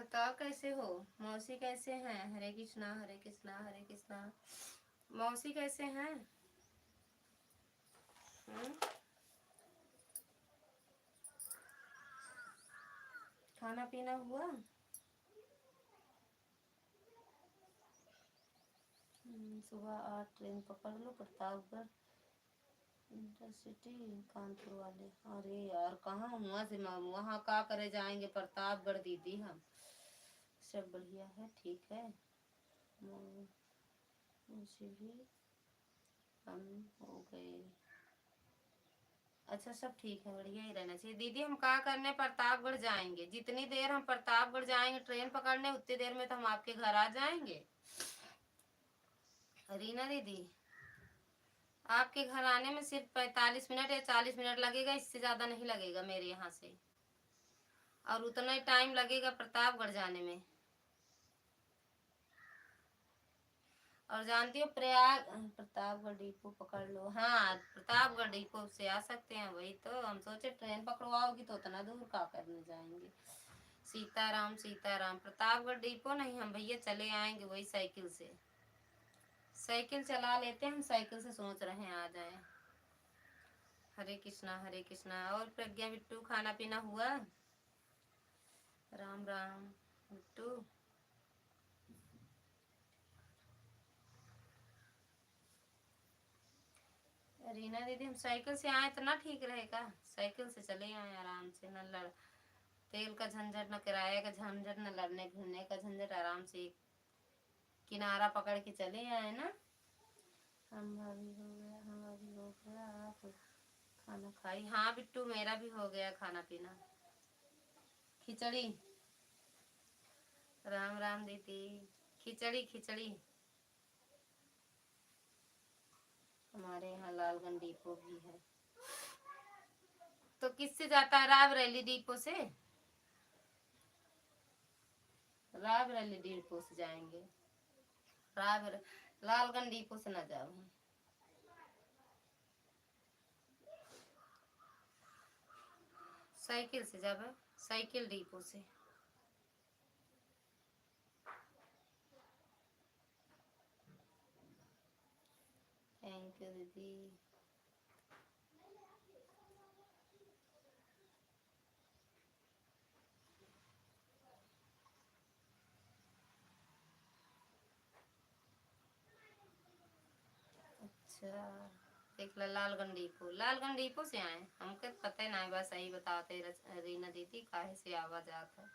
तो कैसे हो मौसी, कैसे हैं? हरे कृष्णा हरे कृष्णा हरे कृष्णा। मौसी कैसे हैं? खाना पीना हुआ? सुबह 8 ट्रेन पकड़ लो, प्रतापगढ़ इंटरसिटी कानपुर वाले। अरे यार कहाँ हुआ से वहाँ का करे जाएंगे, प्रतापगढ़ दीदी। हम सब बढ़िया है, ठीक है। मुझे भी हम हो गए। अच्छा सब ठीक है, बढ़िया ही रहना चाहिए दीदी। हम क्या करने, प्रतापगढ़ जाएंगे। जितनी देर हम प्रतापगढ़ जाएंगे ट्रेन पकड़ने, उतनी देर में तो हम आपके घर आ जाएंगे। रीना दीदी, आपके घर आने में सिर्फ 45 मिनट या 40 मिनट लगेगा, इससे ज्यादा नहीं लगेगा मेरे यहाँ से। और उतना ही टाइम लगेगा प्रतापगढ़ जाने में। और जानती हो प्रयाग, प्रतापगढ़ डिपो पकड़ लो। हाँ, प्रतापगढ़ डिपो से आ सकते हैं। वही तो हम सोचे, ट्रेन पकड़वाओगी तो उतना दूर का करने जाएंगे। सीताराम सीताराम। प्रतापगढ़ डिपो नहीं, हम भैया चले आएंगे वही साइकिल से। साइकिल चला लेते हैं हम, साइकिल से सोच रहे हैं आ जाए। हरे कृष्णा हरे कृष्णा। और प्रज्ञा बिट्टू, खाना पीना हुआ? राम राम बिट्टू। रीना दीदी, हम साइकिल से आए तो ना ठीक रहेगा? साइकिल से चले आए आराम से, न लड़ तेल का झंझट, न किराए का झंझट, न लड़ने घूमने का झंझट। आराम से किनारा पकड़ के चले आए ना। हम भाभी हो गया, हम भाभी हो गया। आप खाना खाई? हाँ बिट्टू, मेरा भी हो गया खाना पीना। खिचड़ी। राम राम दीदी। खिचड़ी खिचड़ी। हमारे यहाँ लालगंज डिपो भी है। तो किससे जाता है? रायबरेली डिपो से। रायबरेली डिपो से जाएंगे। लालगंज डिपो से ना जाओ। साइकिल से जाबे, साइकिल डिपो से। थैंक यू दीदी। अच्छा, देख ला लालगंज डिपो, लालगंज डिपो से आए। हमके पता नहीं, बस सही बताते रीना दीदी काहे से आवाज आता है।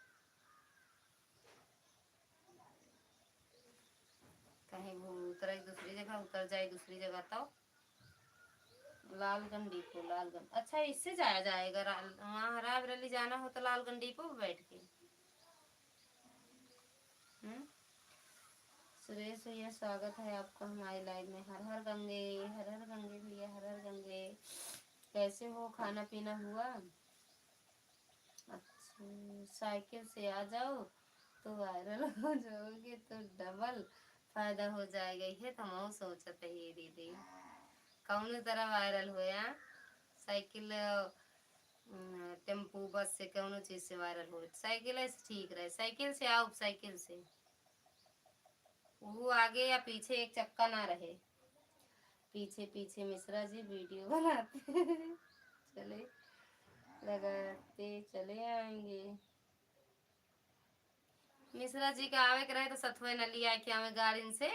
कहीं वो उतरे दूसरी जगह, उतर जाए दूसरी जगह। तो लालगंज डिपो, लालगंज। अच्छा इससे जाया जाएगा वहाँ रायबरेली जाना हो तो लालगंज डिपो पे बैठ के। सुरेश भैया, स्वागत है आपका हमारे लाइव में। हर हर गंगे, हर हर गंगे भैया, हर हर गंगे। कैसे हो, खाना पीना हुआ? अच्छा, साइकिल से आ जाओ तो वायरल हो जाओगे, तो डबल फायदा हो जाएगा। ये तो हम सोचते ही दीदी, कौन तरह वायरल हो या साइकिल टेम्पू बस से कौनो चीज से वायरल हो, साइकिल से ठीक रहे, साइकिल से आओ, साइकिल से वो आगे या पीछे एक चक्का ना रहे, पीछे पीछे मिश्रा जी वीडियो बनाते चले लगाते चले आएंगे। मिश्रा जी का आवे के रहे तो सतवे न लिया कि हमें गाड़ी से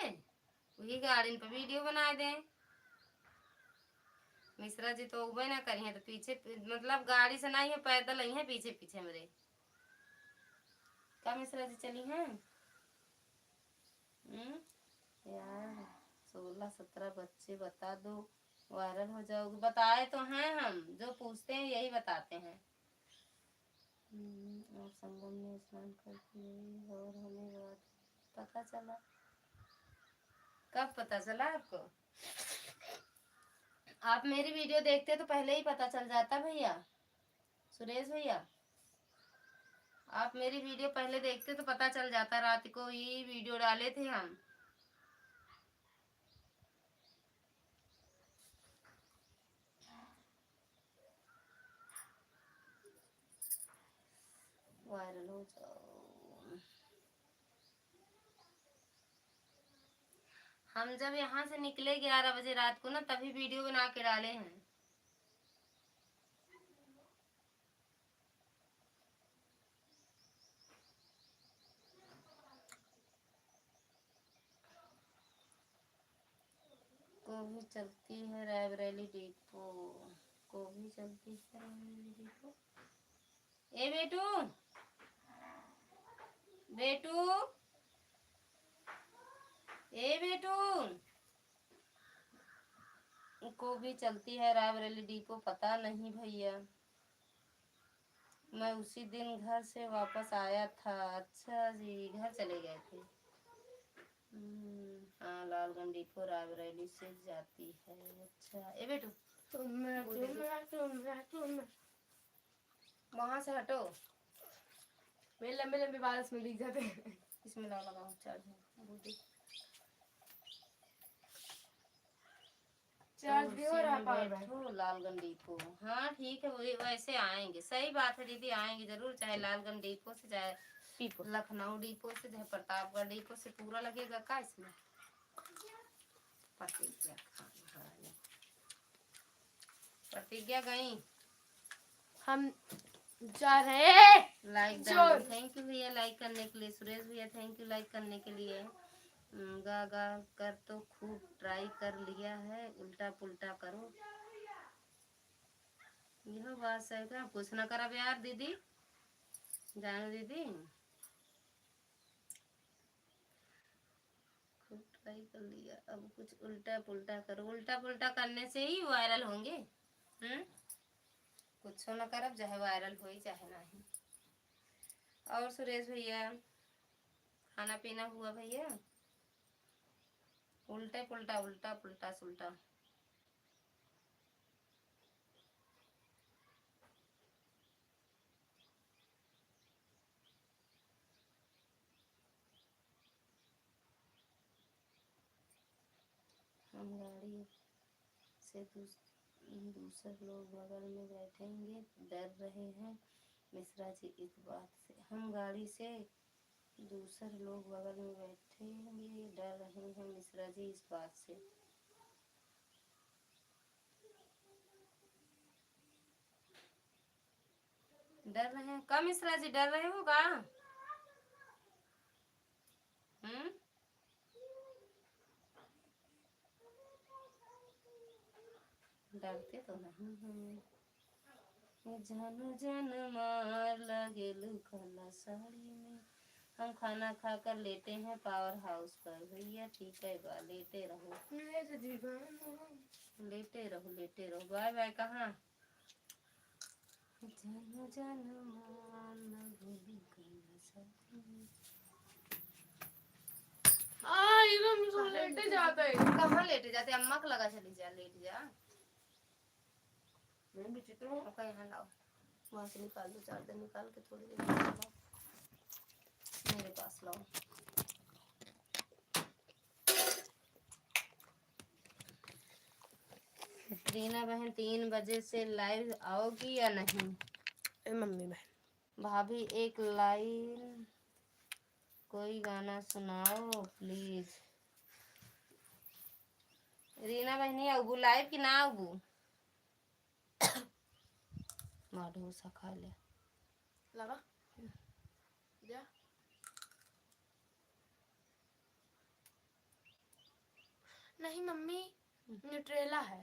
वही गाड़ी पे वीडियो बना दें। मिश्रा जी तो उबे ना करी है तो पीछे मतलब गाड़ी से नहीं है, पैदल ही है पीछे पीछे मेरे। क्या मिश्रा जी चली हैं? यार 16-17 बच्चे बता दो, वायरल हो जाओगे। बताए तो हैं, हम जो पूछते हैं यही बताते हैं। और संगम में स्नान करके और हमें बात पता चला। कब पता चला आपको? आप मेरी वीडियो देखते तो पहले ही पता चल जाता भैया, सुरेश भैया। आप मेरी वीडियो पहले देखते तो पता चल जाता, रात को ही वीडियो डाले थे हम। वायरल हो जाओ। हम जब यहाँ से निकले 11 बजे रात को ना, तभी वीडियो बना के डाले हैं। को भी चलती है रायबरेली डिपो, को भी चलती है रायबरेली डिपो। ए बेटू, बेटू, ए बेटू, को भी चलती है रायबरेली डिपो, पता नहीं भैया। मैं उसी दिन घर से वापस आया था। अच्छा जी, घर चले गए थे। हाँ, लालगंज डिपो रायबरेली से जाती है। अच्छा ए बेटू, वहां से हटो, मेरे लंबे लंबे बाल इसमें दिख जाते हैं। इसमें लगाओ चार्ज। चार्ज भी हो रहा पावर बैंक। लालगंज डिपो, हाँ ठीक है, वही वैसे आएंगे। सही बात है दीदी, आएंगे जरूर, चाहे लालगंज डिपो से, चाहे लखनऊ डिपो से, चाहे प्रतापगढ़ डिपो से, पूरा लगेगा का इसमें। प्रतिज्ञा गई, हम जा रहे हैं। लाइक थैंक यू भैया लाइक करने के लिए। सुरेश भैया थैंक यू लाइक करने के लिए। गा गा कर तो खूब ट्राई कर लिया है, उल्टा पुल्टा करो। यह बात सही का, कुछ ना कर अब यार दीदी, जानो दीदी, खूब ट्राई कर लिया, अब कुछ उल्टा पुल्टा करो। उल्टा पुल्टा करने से ही वायरल होंगे। कुछ ना कर, अब चाहे वायरल हो ही चाहे नहीं। और सुरेश भैया खाना पीना हुआ भैया? उल्टे पुल्टा, उल्टा पुल्टा सुल्टा। हम गाड़ी से दूसरे लोग बगल में बैठेंगे, डर रहे हैं मिश्रा जी इस बात से। हम गाड़ी से दूसरे लोग बगल में बैठेंगे, डर रहे हैं मिश्रा जी इस बात से। डर रहे हैं कम मिश्रा जी, डर रहे हो का? डरते तो नहीं हमें। जान जान मार लगे काला साड़ी में। हम खाना खाकर लेटे हैं पावर हाउस पर भैया। ठीक है बा, लेटे रहो लेटे रहो लेटे रहो। Bye bye. कहाँ? जान जान मार लगे काला साड़ी में। लेटे जाते हैं। कहाँ लेटे जाते? अम्मा को लगा चली जा, लेट जा। मैं भी चित्र हूँ। यहाँ लाओ, वहाँ से निकाल दो, चार्जर निकाल के थोड़ी देर लाओ, मेरे पास लाओ। रीना बहन 3 बजे से लाइव आओगी या नहीं? मम्मी बहन भाभी एक लाइन कोई गाना सुनाओ प्लीज। रीना बहनी अबू लाइव की ना अबू डोसा खा ले लगा जा। नहीं मम्मी न्यूट्रेला है।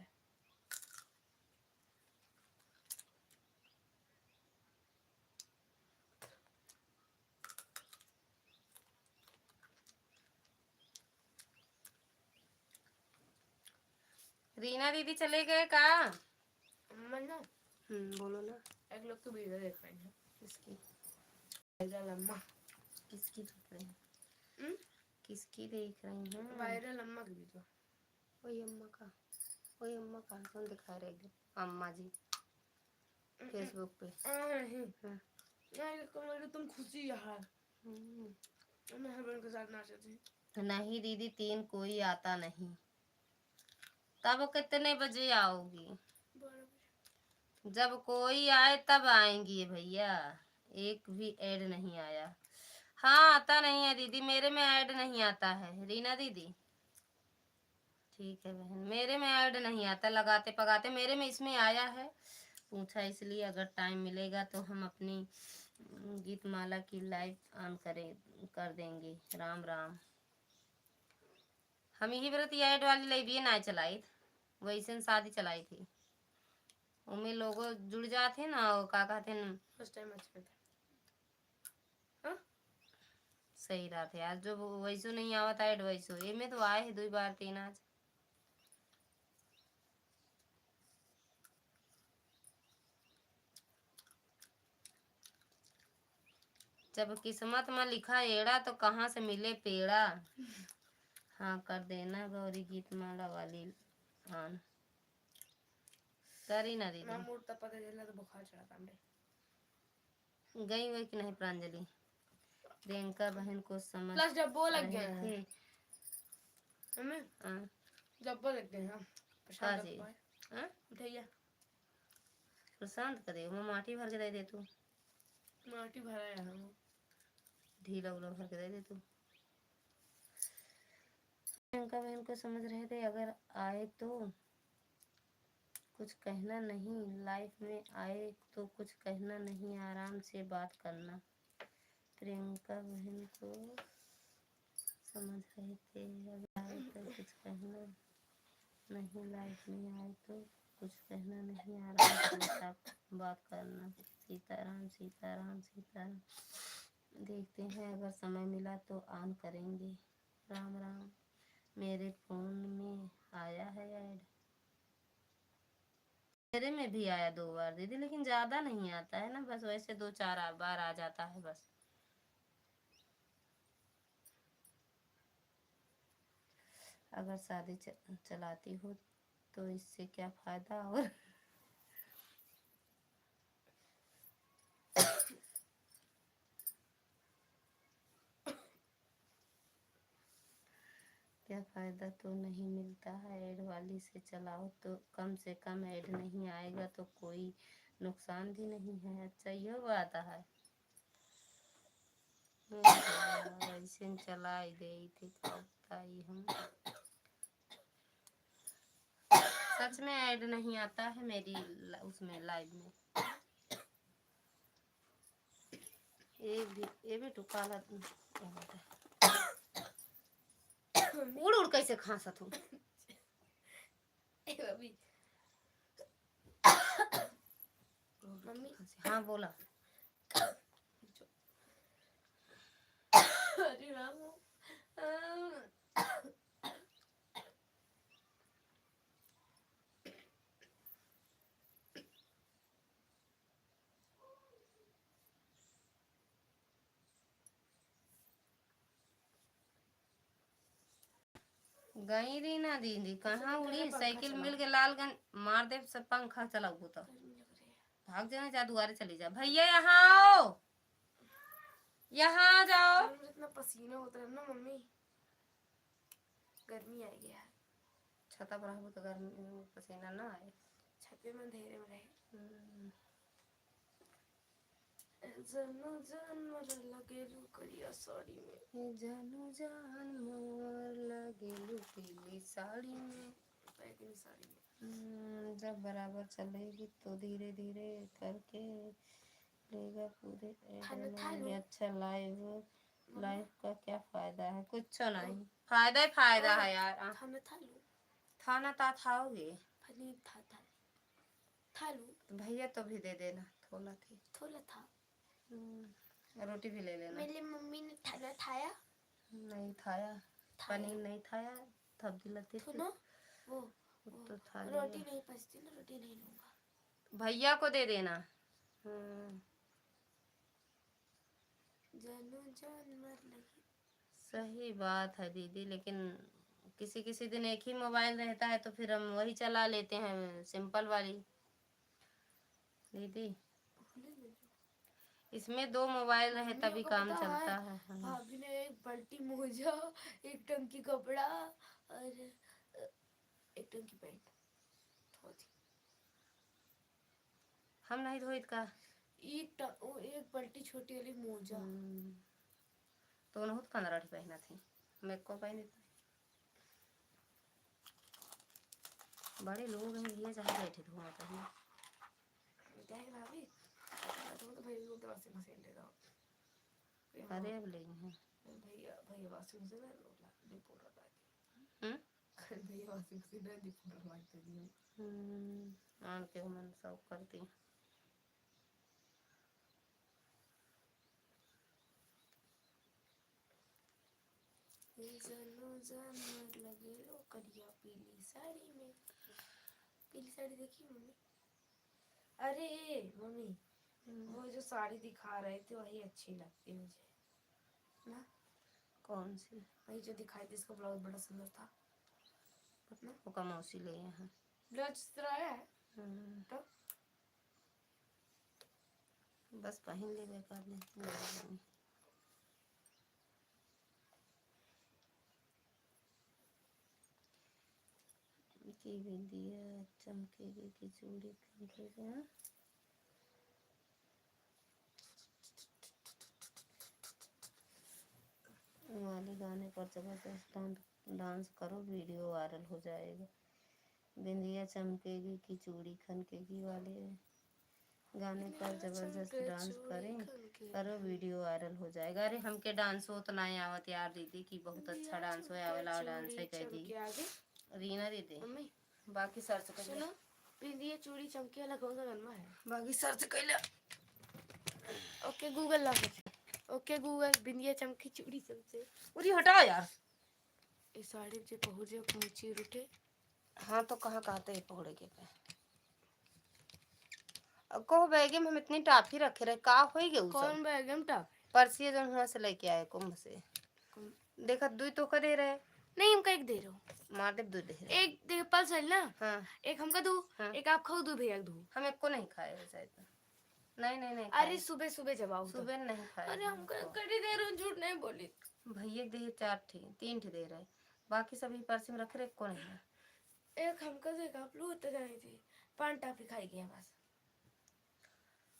रीना दीदी चले गए का? ना बोलो ना। एक लोग तो वीडियो देख रहे हैं। किसकी? वायरल अम्मा। किसकी देख रही हैं? किसकी देख रही हैं? वायरल अम्मा की वीडियो। वही अम्मा का कौन दिखा रहे हैं? अम्मा जी फेसबुक पे। नहीं हाँ। यार तुम खुशी यार मैं हस्बैंड के साथ नाचे थी। नहीं दीदी 3 कोई आता नहीं। तब कितने बजे आओगी? 12 बजे। जब कोई आए तब आएंगी भैया। एक भी ऐड नहीं आया। हाँ आता नहीं है दीदी, मेरे में ऐड नहीं आता है रीना दीदी। ठीक है बहन, मेरे में ऐड नहीं आता लगाते पगाते, मेरे में इसमें आया है। पूछा इसलिए, अगर टाइम मिलेगा तो हम अपनी गीत माला की लाइव ऑन कर देंगे। राम राम। हम यही व्रत ऐड वाली लाइव ये ना चलाई, वैसे शादी चलाई थी। उनमें लोगों जुड़ जाते ना, वो का कहते हैं फर्स्ट टाइम अच्छा था। सही रहा थे आज जो वैसो नहीं आवत ऐड वैसो ये में तो आए है 2 बार 3 आज। जब किस्मत में लिखा एड़ा तो कहाँ से मिले पेड़ा। हाँ कर देना गौरी गीत माला वाली ऑन करी ना दीदी। मैं मूड तब पता चला तो बुखार चढ़ा था हमने। गई हुई कि नहीं प्रांजलि? प्रियंका बहन को समझ प्लस डब्बो लग गए रहे हैं हमें। हाँ डब्बो लग गए हैं का जी हाँ उठाइए। प्रशांत का दे मैं माटी भर के दे तू। माटी भरा है हम ढीला उला भर के दे तू। प्रियंका बहन को समझ रहे थे, अगर आए तो कुछ कहना नहीं, लाइफ में आए तो कुछ कहना नहीं, आराम से बात करना। प्रियंका बहन को समझ रहे थे, अगर आए तो कुछ कहना नहीं, लाइफ में आए तो कुछ कहना नहीं, आराम से बात करना। सीताराम सीताराम सीताराम। देखते हैं अगर समय मिला तो ऑन करेंगे। राम राम। मेरे फोन में आया है ऐड। मेरे में भी आया 2 बार दीदी, लेकिन ज्यादा नहीं आता है ना, बस वैसे 2-4 बार आ जाता है बस। अगर शादी चलाती हो तो इससे क्या फायदा। और क्या फायदा तो नहीं मिलता है, ऐड वाली से चलाओ तो कम से कम ऐड नहीं आएगा तो कोई नुकसान भी नहीं है। अच्छा ये बात है। वैसे चला दे थी हम। सच में ऐड नहीं आता है मेरी उसमें लाइव में। ये भी टुकाला उड़ उड़ कैसे खांसत हूँ। मम्मी हाँ बोला। अरे राम गई रीना दीदी कहाँ उड़ी? साइकिल मिल के लालगंज मार दे सब पंखा चलाऊ तो भाग जाना, जा दुआरे चली जा। भैया यहाँ आओ, यहाँ आ जाओ। इतना पसीना होता है ना मम्मी, गर्मी आई है। छता पर रहबो तो गर्मी पसीना ना आए। छते में अंधेरे में रहे। हम्म। जानू जान मोर लगेलू करिया साड़ी में, जानू जान मोर लगेलू पीली साड़ी में, बैगनी साड़ी में। जब बराबर चलेगी तो धीरे धीरे करके लेगा पूरे। अच्छा लाइफ का क्या फायदा है? कुछ नहीं, फायदा ही फायदा है यार। थाना ता खाओगे? पनीर था लू तो भैया तो भी दे देना थोड़ा था। रोटी भी ले लेना। मेरी मम्मी ने खाना खाया नहीं खाया, पनीर नहीं खाया तब दिलाती थी ना वो तो था। रोटी नहीं पचती ना, रोटी नहीं लूंगा। भैया को दे देना। जानू जान मर लगी। सही बात है दीदी, लेकिन किसी किसी दिन एक ही मोबाइल रहता है तो फिर हम वही चला लेते हैं, सिंपल वाली। दीदी इसमें 2 मोबाइल रहे तभी काम चलता है। भाभी ने एक बाल्टी मोजा, एक टंकी कपड़ा और एक टंकी पेंट धो दी। हम नहीं धोई का एक बाल्टी छोटी वाली मोजा तो उन्होंने 15 पहना थी, मेरे को पहनी थी। बड़े लोग हैं ये जहाँ बैठे धुआं चाहिए भाभी तो भाई लोग तो वाशिंग मशीन ले रहा हूँ। अरे अब ले हैं भैया वाशिंग मशीन है पूरा भैया वाशिंग मशीन है पूरा लाके दिए। आन के मन सब करती। जानू जान मर लगे लो करिया पीली साड़ी में। पीली साड़ी देखी मम्मी? अरे मम्मी वो जो साड़ी दिखा रहे थे वही अच्छी लगती मुझे ना। कौन सी? वही जो दिखाई थी, इसका ब्लाउज बड़ा सुंदर था ना। वो का मौसी ले हैं ब्लाउज तरह है तो बस पहन ले बेकार नहीं। की बिंदिया चमकेगी की चूड़ी खनकेगी। वाले गाने पर जबरदस्त डांस करो, वीडियो वायरल हो जाएगा। बिंदिया चमकेगी की चूड़ी खनकेगी वाले गाने पर जबरदस्त डांस करो, वीडियो वायरल हो जाएगा। अरे हमके डांस हो तो नहीं आवत यार दीदी की, बहुत अच्छा डांस हो आवेला डांस है कह दी रीना दीदी। बाकी सर्च कर लो बिंदिया चूड़ी चमके वाला कौन सा गाना है? बाकी सर्च कर लो। ओके गूगल ला। ओके गूगल बिंदिया चमकी चूड़ी चमचे। उरी हटा यार। ये साड़ी जे पहुंचे मुची उठे। हाँ तो कहाँ कहते हैं पकड़े के पे को बैगे में हम इतनी टाफी रखे रहे का हो गए। कौन बैगे में टाफी? परसिया जो वहाँ से लेके आए कुंभ से। देखा दुई तो का दे रहे। नहीं हमका एक दे रहा मार दे दो दे रहे। एक दे पल चल ना। हाँ एक हमका दो। हाँ। एक आप खाओ दो भैया दो। हम एक को नहीं खाए हो जाए तो नहीं अरे सुबह सुबह जब आओ सुबह नहीं खाए। अरे हम कड़ी दे रहे झूठ नहीं बोली। भैया दे 4 थे 3 थे दे रहे, बाकी सभी परसी में रख रहे को नहीं। एक हमका देखा आप लोग तो जाए थे 5 टाफी खाई गए बस।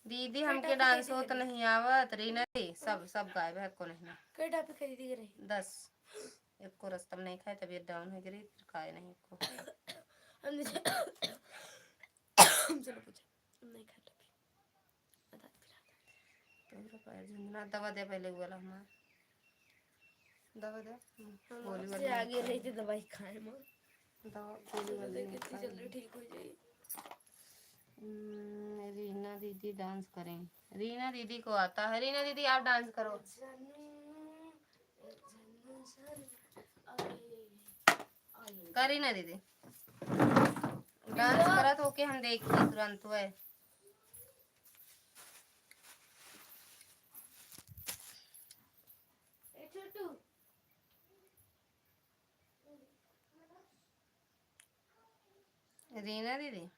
दीदी हमके डांस हो तो नहीं आवत रीना सब गायब है को नहीं। कई टाफी खरीदी करे 10 एक को रास्ता में नहीं खाए, तबीयत डाउन हो गई फिर खाए नहीं को। चलो पूछो हम नहीं खा टाफी बता तो पैर झुमना दवा दे पहले वाला हम दवा दे गोली वाली आगे रही थी दवाई खाए मां दवा गोली वाली कितनी जल्दी ठीक हो जाएगी। रीना दीदी डांस करें। रीना दीदी को आता है। रीना दीदी आप डांस करो। कर रीना दीदी डांस करा तो ओके हम देखिए तुरंत है। रीना दीदी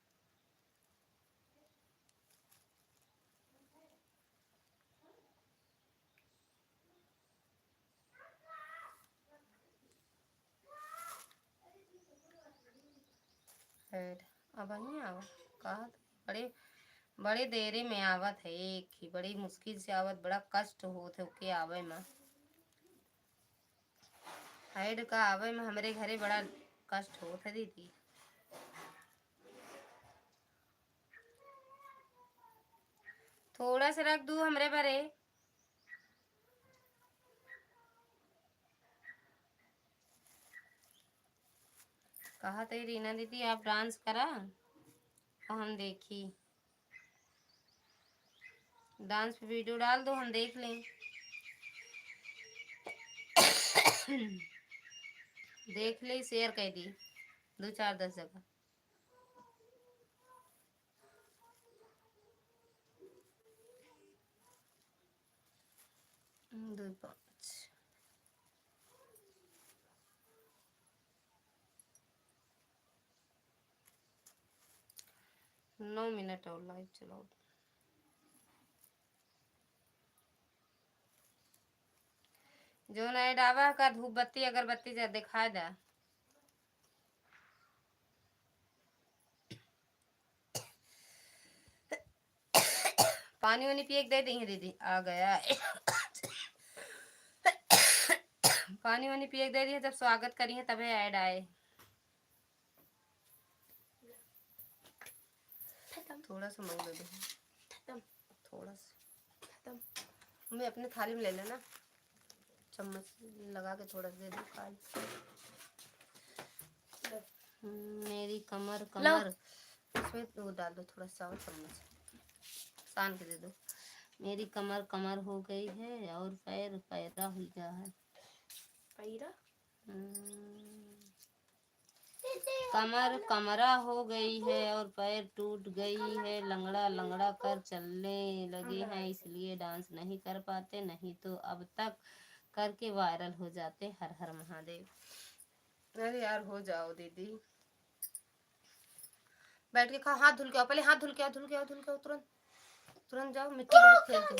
हेड अब नहीं आवा कहा बड़े बड़े देरी में आवत है, एक ही बड़ी मुश्किल से आवत, बड़ा कष्ट होत है ओके आवे में। हेड का आवे में हमारे घरे बड़ा कष्ट होत है दीदी। थोड़ा सा रख दू हमरे भरे। कहा तो रीना दीदी आप डांस करा और हम देखी, डांस पे वीडियो डाल दो हम देख लें। देख ले शेयर कर दी 2 4 10 जगह। 2 5 9 मिनट और लाइव चलाओ। जो नए डाबा का धूप बत्ती अगरबत्ती जा दिखा दा। पानी वानी पिए दे दी है दीदी आ गया। पानी वानी पिए दे दी है, जब स्वागत करी है तभी ऐड आए। थोड़ा सा मऊ दे दो, थोड़ा सा मैं अपने थाली में ले लेना, चम्मच लगा के थोड़ा सा दे दो खा। मेरी कमर कमर उसमें वो डाल दो थोड़ा सा और चम्मच सान के दे दो। मेरी कमर कमर हो गई है और पैर पैरा हो गया है। पैरा कमर कमरा हो गई है और पैर टूट गई है, लंगड़ा लंगड़ा कर चलने लगे हैं, इसलिए डांस नहीं कर पाते, नहीं तो अब तक करके वायरल हो जाते। हर हर महादेव। अरे यार हो जाओ दीदी, बैठ के खाओ, हाथ धुल के आओ, पहले हाथ धुल के आओ, धुल के आओ, धुल के आओ, तुरंत तुरंत जाओ, मिट्टी बहुत खेलते हो।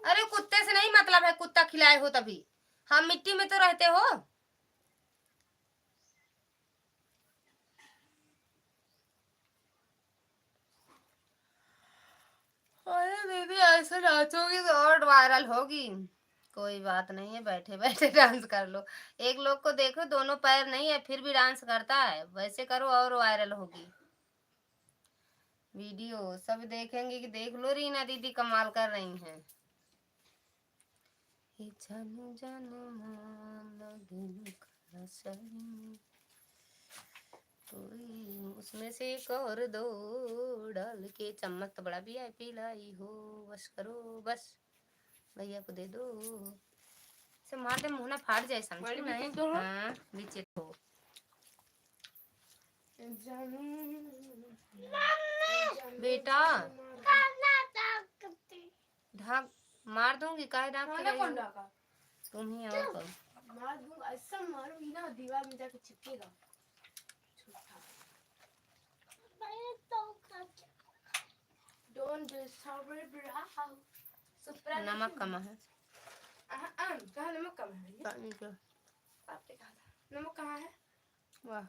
अरे कुत्ते से नहीं मतलब है, कुत्ता खिलाए हो तभी, हम मिट्टी में तो रहते हो। अरे दीदी ऐसे नाचोगी तो और वायरल होगी। कोई बात नहीं है, बैठे बैठे डांस कर लो। एक लोग को देखो दोनों पैर नहीं है फिर भी डांस करता है, वैसे करो और वायरल होगी वीडियो। सब देखेंगे कि देख लो रीना दीदी कमाल कर रही हैं। जानू जानू उसमें से एक और दो डाल के, चम्मच तो बड़ा VIP लाई हो, बस करो बस, भैया को दे दो। से मार दे मुंह ना फाड़ जाए, समझ नहीं। हाँ नीचे तो बेटा ढाक मार दूंगी, काहे ढाक के रही हो? तुम ही और करो। मार दूंगा, ऐसा मारूंगी ना दीवार में जाके चिपकेगा। नमक कम है। कहाँ नमक कम है? पानी का आपने कहा था नमक कहाँ है? वाह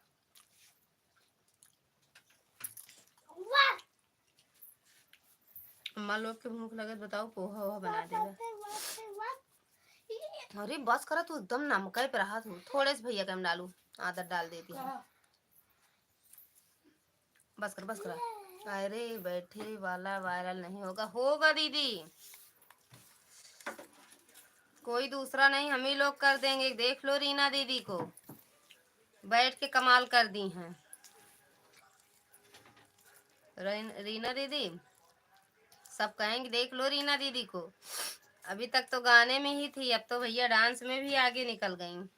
अम्मा लोग के भूख लगे तो बताओ पोहा वोहा बना देगा। अरे बस करा तू, एकदम नमक पे रहा तू, थोड़े से भैया के हम डालू, आदत डाल देती है। बस कर बस करा। अरे बैठे वाला वायरल नहीं होगा, होगा दीदी, कोई दूसरा नहीं, हम ही लोग कर देंगे। देख लो रीना दीदी को, बैठ के कमाल कर दी हैं रीना दीदी। सब कहेंगे देख लो रीना दीदी को, अभी तक तो गाने में ही थी, अब तो भैया डांस में भी आगे निकल गई।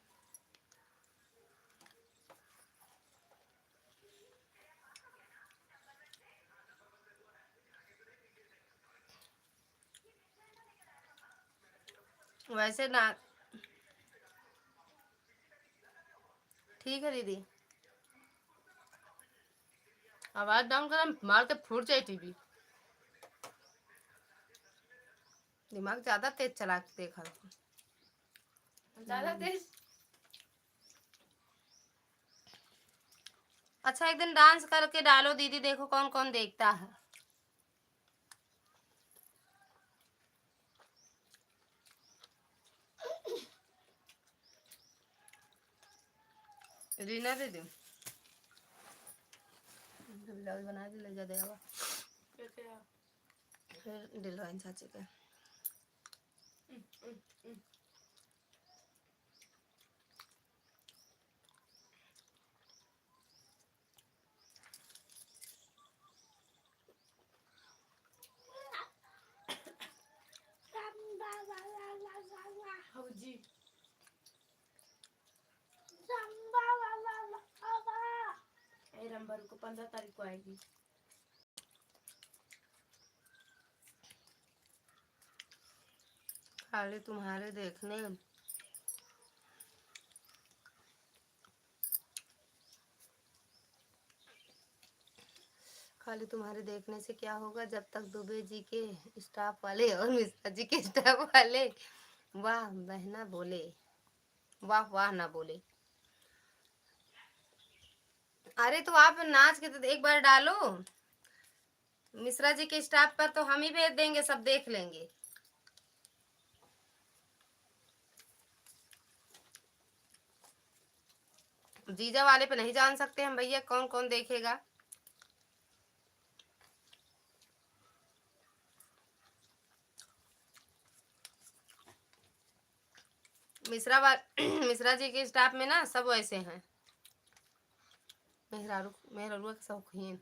वैसे ना ठीक है दीदी, आवाज डाउन कर मार के फूट जाए टीवी। दिमाग ज्यादा तेज चला के देखा, ज्यादा तेज। अच्छा एक दिन डांस करके डालो दीदी, देखो कौन कौन देखता है। रीना दीदी ब्लाउज बना दे, ले जा दे आवा। फिर डिलवाइन चाची के जी रंबर को 15 तारीख को आएगी। खाली तुम्हारे देखने खाली तुम्हारे देखने से क्या होगा, जब तक दुबे जी के स्टाफ वाले और मिश्रा जी के स्टाफ वाले वाह बहना बोले, वाह वाह ना बोले। अरे तो आप नाच के तो एक बार डालो, मिश्रा जी के स्टाफ पर तो हम ही भेज देंगे, सब देख लेंगे। जीजा वाले पे नहीं जान सकते हम भैया, कौन कौन देखेगा। मिश्रा जी के स्टाफ में ना सब वैसे हैं, मेहरारू के शौकीन,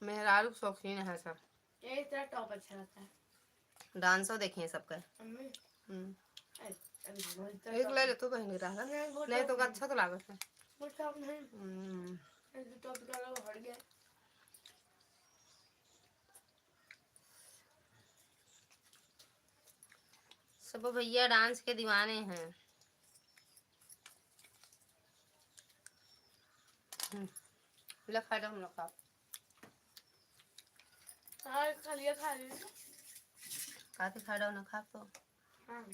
मेहरारू के शौकीन है सब। ये तेरा टॉप अच्छा लगता है। डांसो देखिए सबका। एक ले ले तू बहनी रहा नहीं तो अच्छा तो लागत है। वो टॉप नहीं, टॉप का हट गया। सब भैया डांस के दीवाने हैं। खा दो हम लोग का खा लिया काफी खा दो ना खा तो। हाँ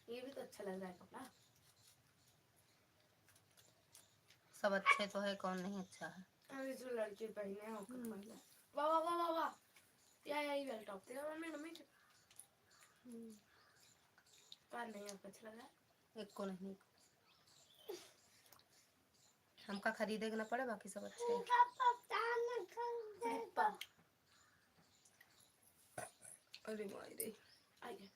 ये भी तो अच्छा लग रहा है कपड़ा। सब अच्छे तो है, कौन नहीं अच्छा है। अरे जो लड़के पहने हैं वाह वाह वाह वाह वाह, यही वाला टॉप तेरा मम्मी पर नहीं आपको अच्छा लग रहा है। एक को नहीं, हमका खरीदे के ना पड़े, बाकी सब अच्छे हैं। अरे माई रे आइए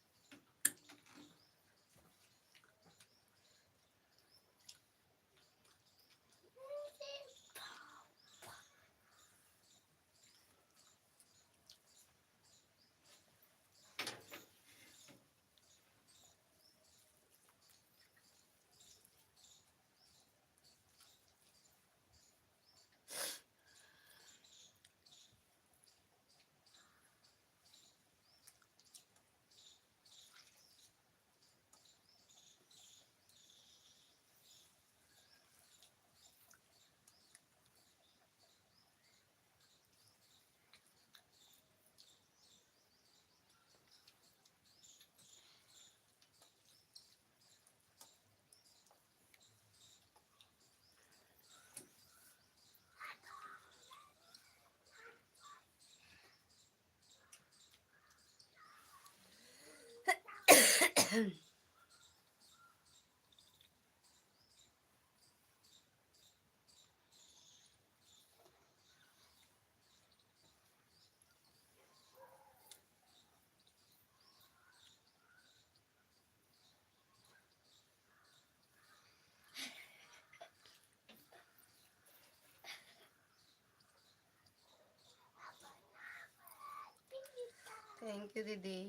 थैंक यू दीदी।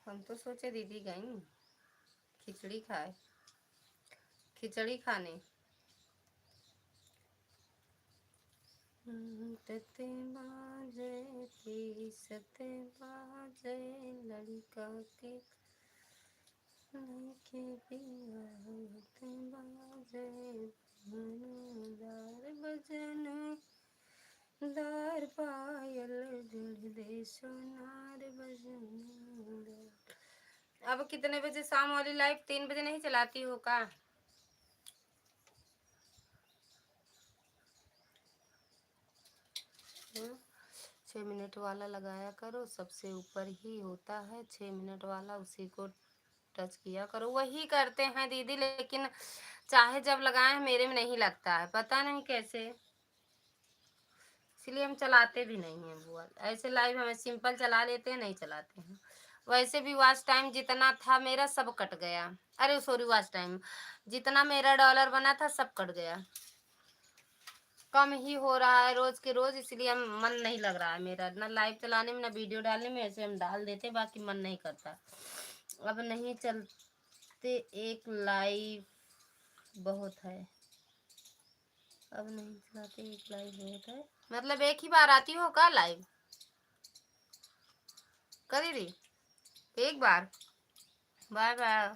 हम तो सोचे दीदी गई खिचड़ी खाए। खिचड़ी खाने। तते बाजे तीसते बाजे लड़का के लड़के पिया ते बाजे दार बजन दार पायल जुड़ दे सोनार बजन। अब कितने बजे शाम वाली लाइव? 3 बजे नहीं चलाती हो का? हाँ? 6 मिनट वाला लगाया करो, सबसे ऊपर ही होता है 6 मिनट वाला, उसी को टच किया करो। वही करते हैं दीदी, लेकिन चाहे जब लगाए मेरे में नहीं लगता है, पता नहीं कैसे, इसलिए हम चलाते भी नहीं हैं बुआ। ऐसे लाइव हमें सिंपल चला लेते हैं, नहीं चलाते हैं। वैसे भी वॉच टाइम जितना था मेरा सब कट गया। अरे सॉरी, वॉच टाइम जितना मेरा डॉलर बना था सब कट गया। कम ही हो रहा है रोज के रोज, इसलिए हम मन नहीं लग रहा है मेरा ना लाइव चलाने में ना वीडियो डालने में। ऐसे हम डाल देते, बाकी मन नहीं करता। अब नहीं चलते, एक लाइव बहुत है। अब नहीं चलाते, एक लाइव बहुत है। मतलब एक ही बार आती हो का लाइव? करी दी एक बार। Bye bye.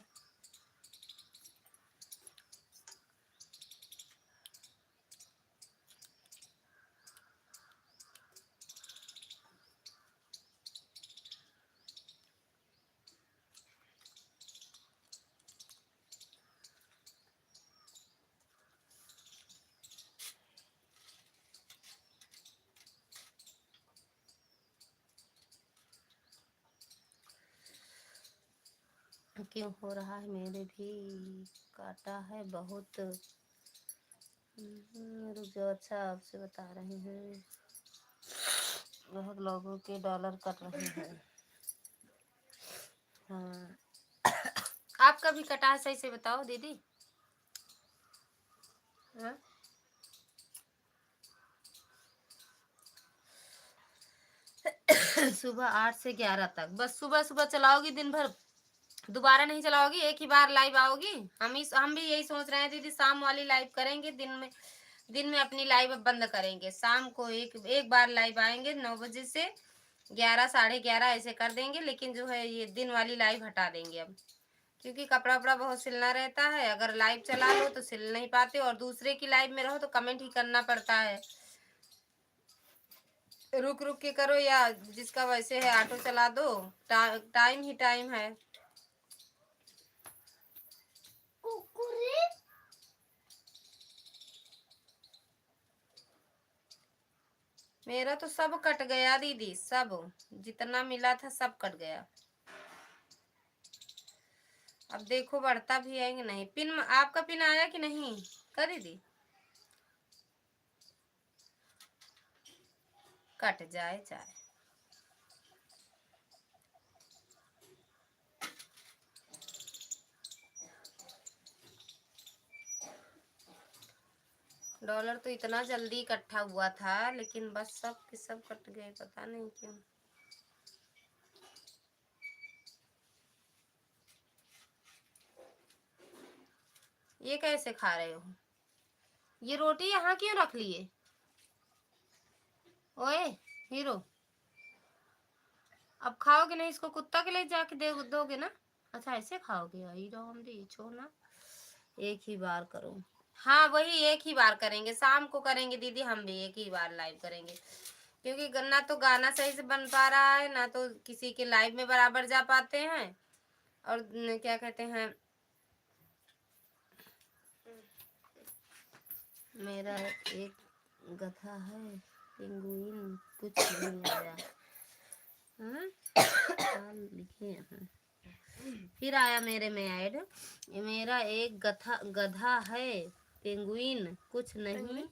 क्यों हो रहा है? मेरे भी काटा है बहुत। रुक जाओ। अच्छा, आपसे बता रहे हैं, बहुत लोगों के डॉलर कट रहे हैं। हाँ, आपका भी कटा है? सही से बताओ दीदी। हाँ? सुबह 8 से 11 तक बस। सुबह सुबह चलाओगी दिन भर, दोबारा नहीं चलाओगी? एक ही बार लाइव आओगी? हम भी यही सोच रहे हैं दीदी, शाम वाली लाइव करेंगे। दिन में अपनी लाइव अब बंद करेंगे। शाम को एक बार लाइव आएंगे 9 बजे से 11 साढ़े 11 ऐसे कर देंगे। लेकिन जो है ये दिन वाली लाइव हटा देंगे अब, क्योंकि कपड़ा वपड़ा बहुत सिलना रहता है। अगर लाइव चला लो तो सिल नहीं पाते, और दूसरे की लाइव में रहो तो कमेंट ही करना पड़ता है। रुक रुक के करो, या जिसका वैसे है ऑटो चला दो। टाइम ही टाइम है। मेरा तो सब कट गया दीदी, सब जितना मिला था सब कट गया। अब देखो बढ़ता भी है कि नहीं। पिन आपका पिन आया कि नहीं? कर दीदी, कट जाए चाहे। डॉलर तो इतना जल्दी इकट्ठा हुआ था, लेकिन बस सब के सब कट गए, पता नहीं क्यों। ये कैसे खा रहे हो? ये रोटी यहाँ क्यों रख लिए? ओए हीरो, अब खाओगे नहीं? इसको कुत्ता के लिए जाके दे दोगे ना? अच्छा ऐसे खाओगे? हीरो हम दी छोड़ना, एक ही बार करो। हाँ वही, एक ही बार करेंगे, शाम को करेंगे दीदी। हम भी एक ही बार लाइव करेंगे, क्योंकि ना तो गाना सही से बन पा रहा है, ना तो किसी के लाइव में बराबर जा पाते हैं। और क्या कहते हैं, मेरा एक गधा है पेंगुइन, कुछ नहीं आया। हाँ लिखे हैं, फिर आया मेरे में ऐड। मेरा एक गधा है पेंगुइन, कुछ नहीं।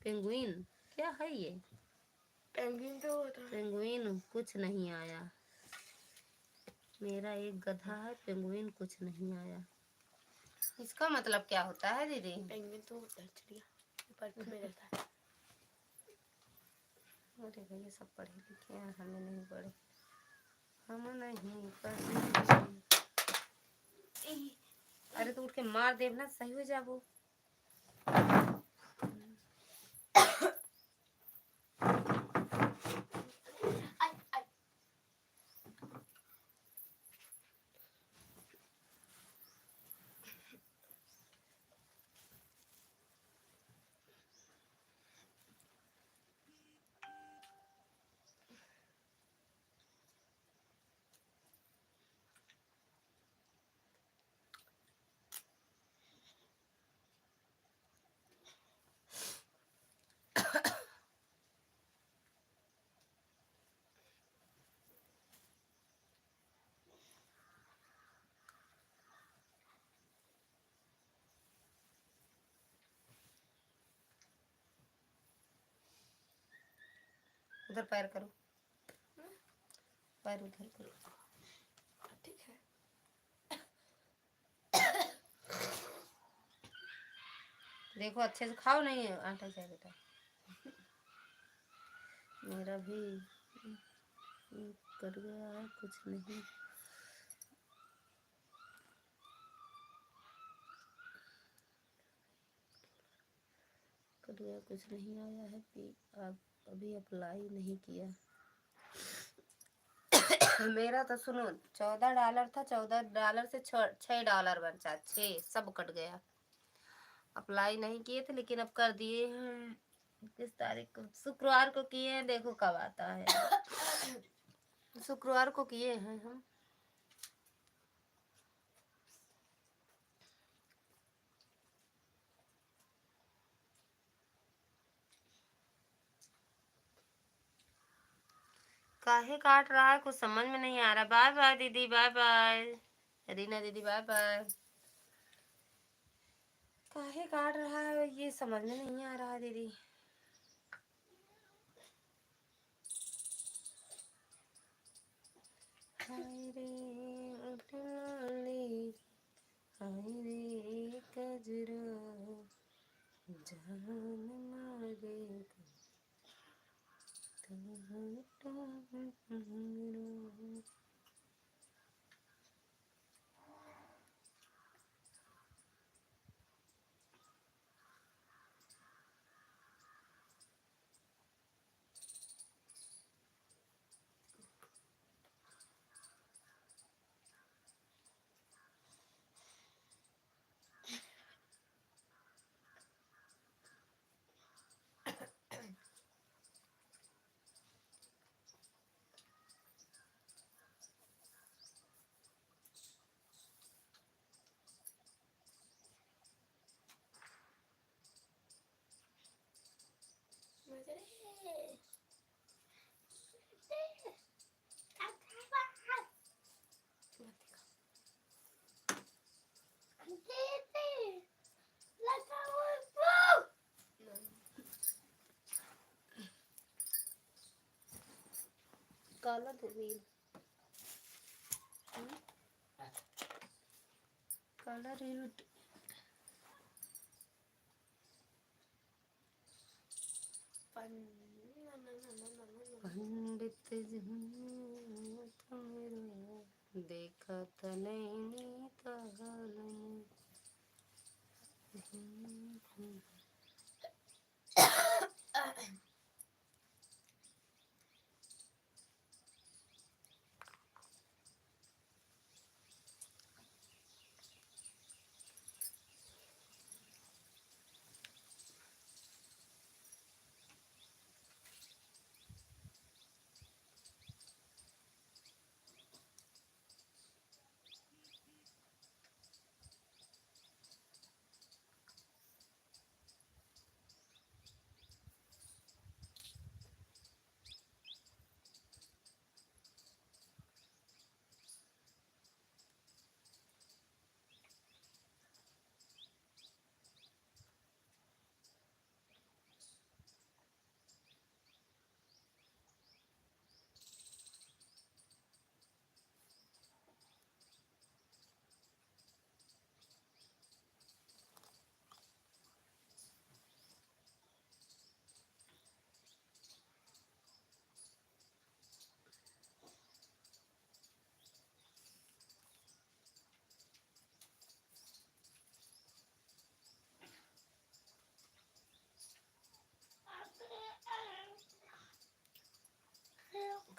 पेंगुइन क्या है ये? पेंगुइन तो होता है। पेंगुइन कुछ नहीं आया। मेरा एक गधा है पेंगुइन, कुछ नहीं आया। इसका मतलब क्या होता है दीदी? पेंगुइन तो होता है चिड़िया, बर्फ में रहता है। अरे भैया सब पढ़े लिखे हैं, हमें नहीं पढ़े, हम नहीं पढ़े। अरे तो उठ के से मार देव ना सही हो जाबो। आई आई उधर पैर करो, पैर उधर करो। ठीक है। देखो अच्छे से खाओ, नहीं आटा जाए बेटा। मेरा भी कट गया है, कुछ नहीं। कट गया, कुछ नहीं आया है। आप अभी अप्लाई नहीं किया। मेरा तो सुनो $14 था, $14 से $6 बचा, 6 सब कट गया। अप्लाई नहीं किए थे लेकिन अब कर दिए हैं। किस तारीख को? शुक्रवार को किए हैं, देखो कब आता है। शुक्रवार को किए हैं हम। काहे काट रहा है, कुछ समझ में नहीं आ रहा। बाय बाय दीदी, बाय बाय रीना दीदी, बाय बाय। काहे काट रहा है ये समझ में नहीं आ रहा है दीदी। हाय रे उठलाली, हाय रे कजरा, जान मारे काला रील, काला रील। पंडित देखा था नैनी ताल में।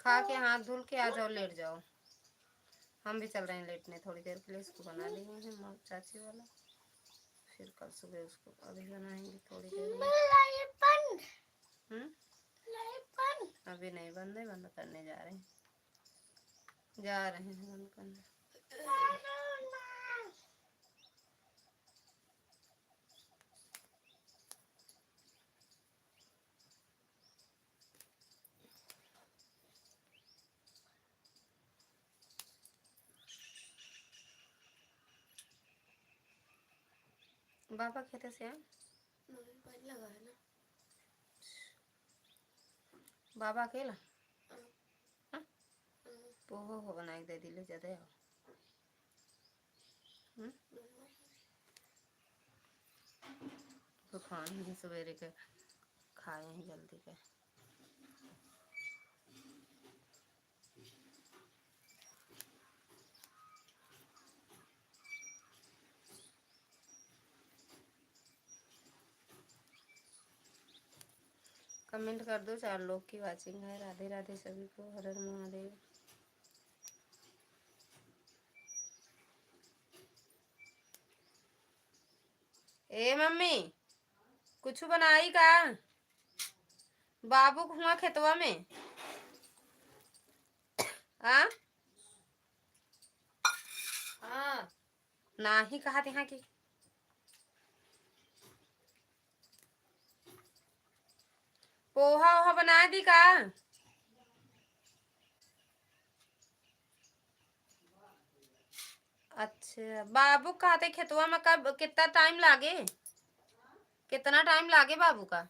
खा के हाथ धुल के आ जाओ, लेट जाओ। हम भी चल रहे हैं लेटने थोड़ी देर के लिए। इसको बना देंगे हम चाची वाला, फिर कल सुबह उसको अभी बनाएंगे थोड़ी देर में। अभी नहीं बंद है, बंद करने जा रहे हैं बंद करने। बाबा खेते से हैं? लगा है ना बाबा अकेला पोहो हो बना के दे दिले ज्यादा तो खाने सवेरे के खाए हैं जल्दी के। कमेंट कर दो, 4 लोग की वाचिंग है। राधे राधे सभी को, हर हर महादेव। ए मम्मी कुछ बनाई का? बाबू हुआ खेतवा में हाँ ना ही कहा यहाँ की पोहा ओहा बना दी का? अच्छा बाबू कहते खेतवा में कब कितना टाइम लागे? कितना टाइम लागे बाबू का?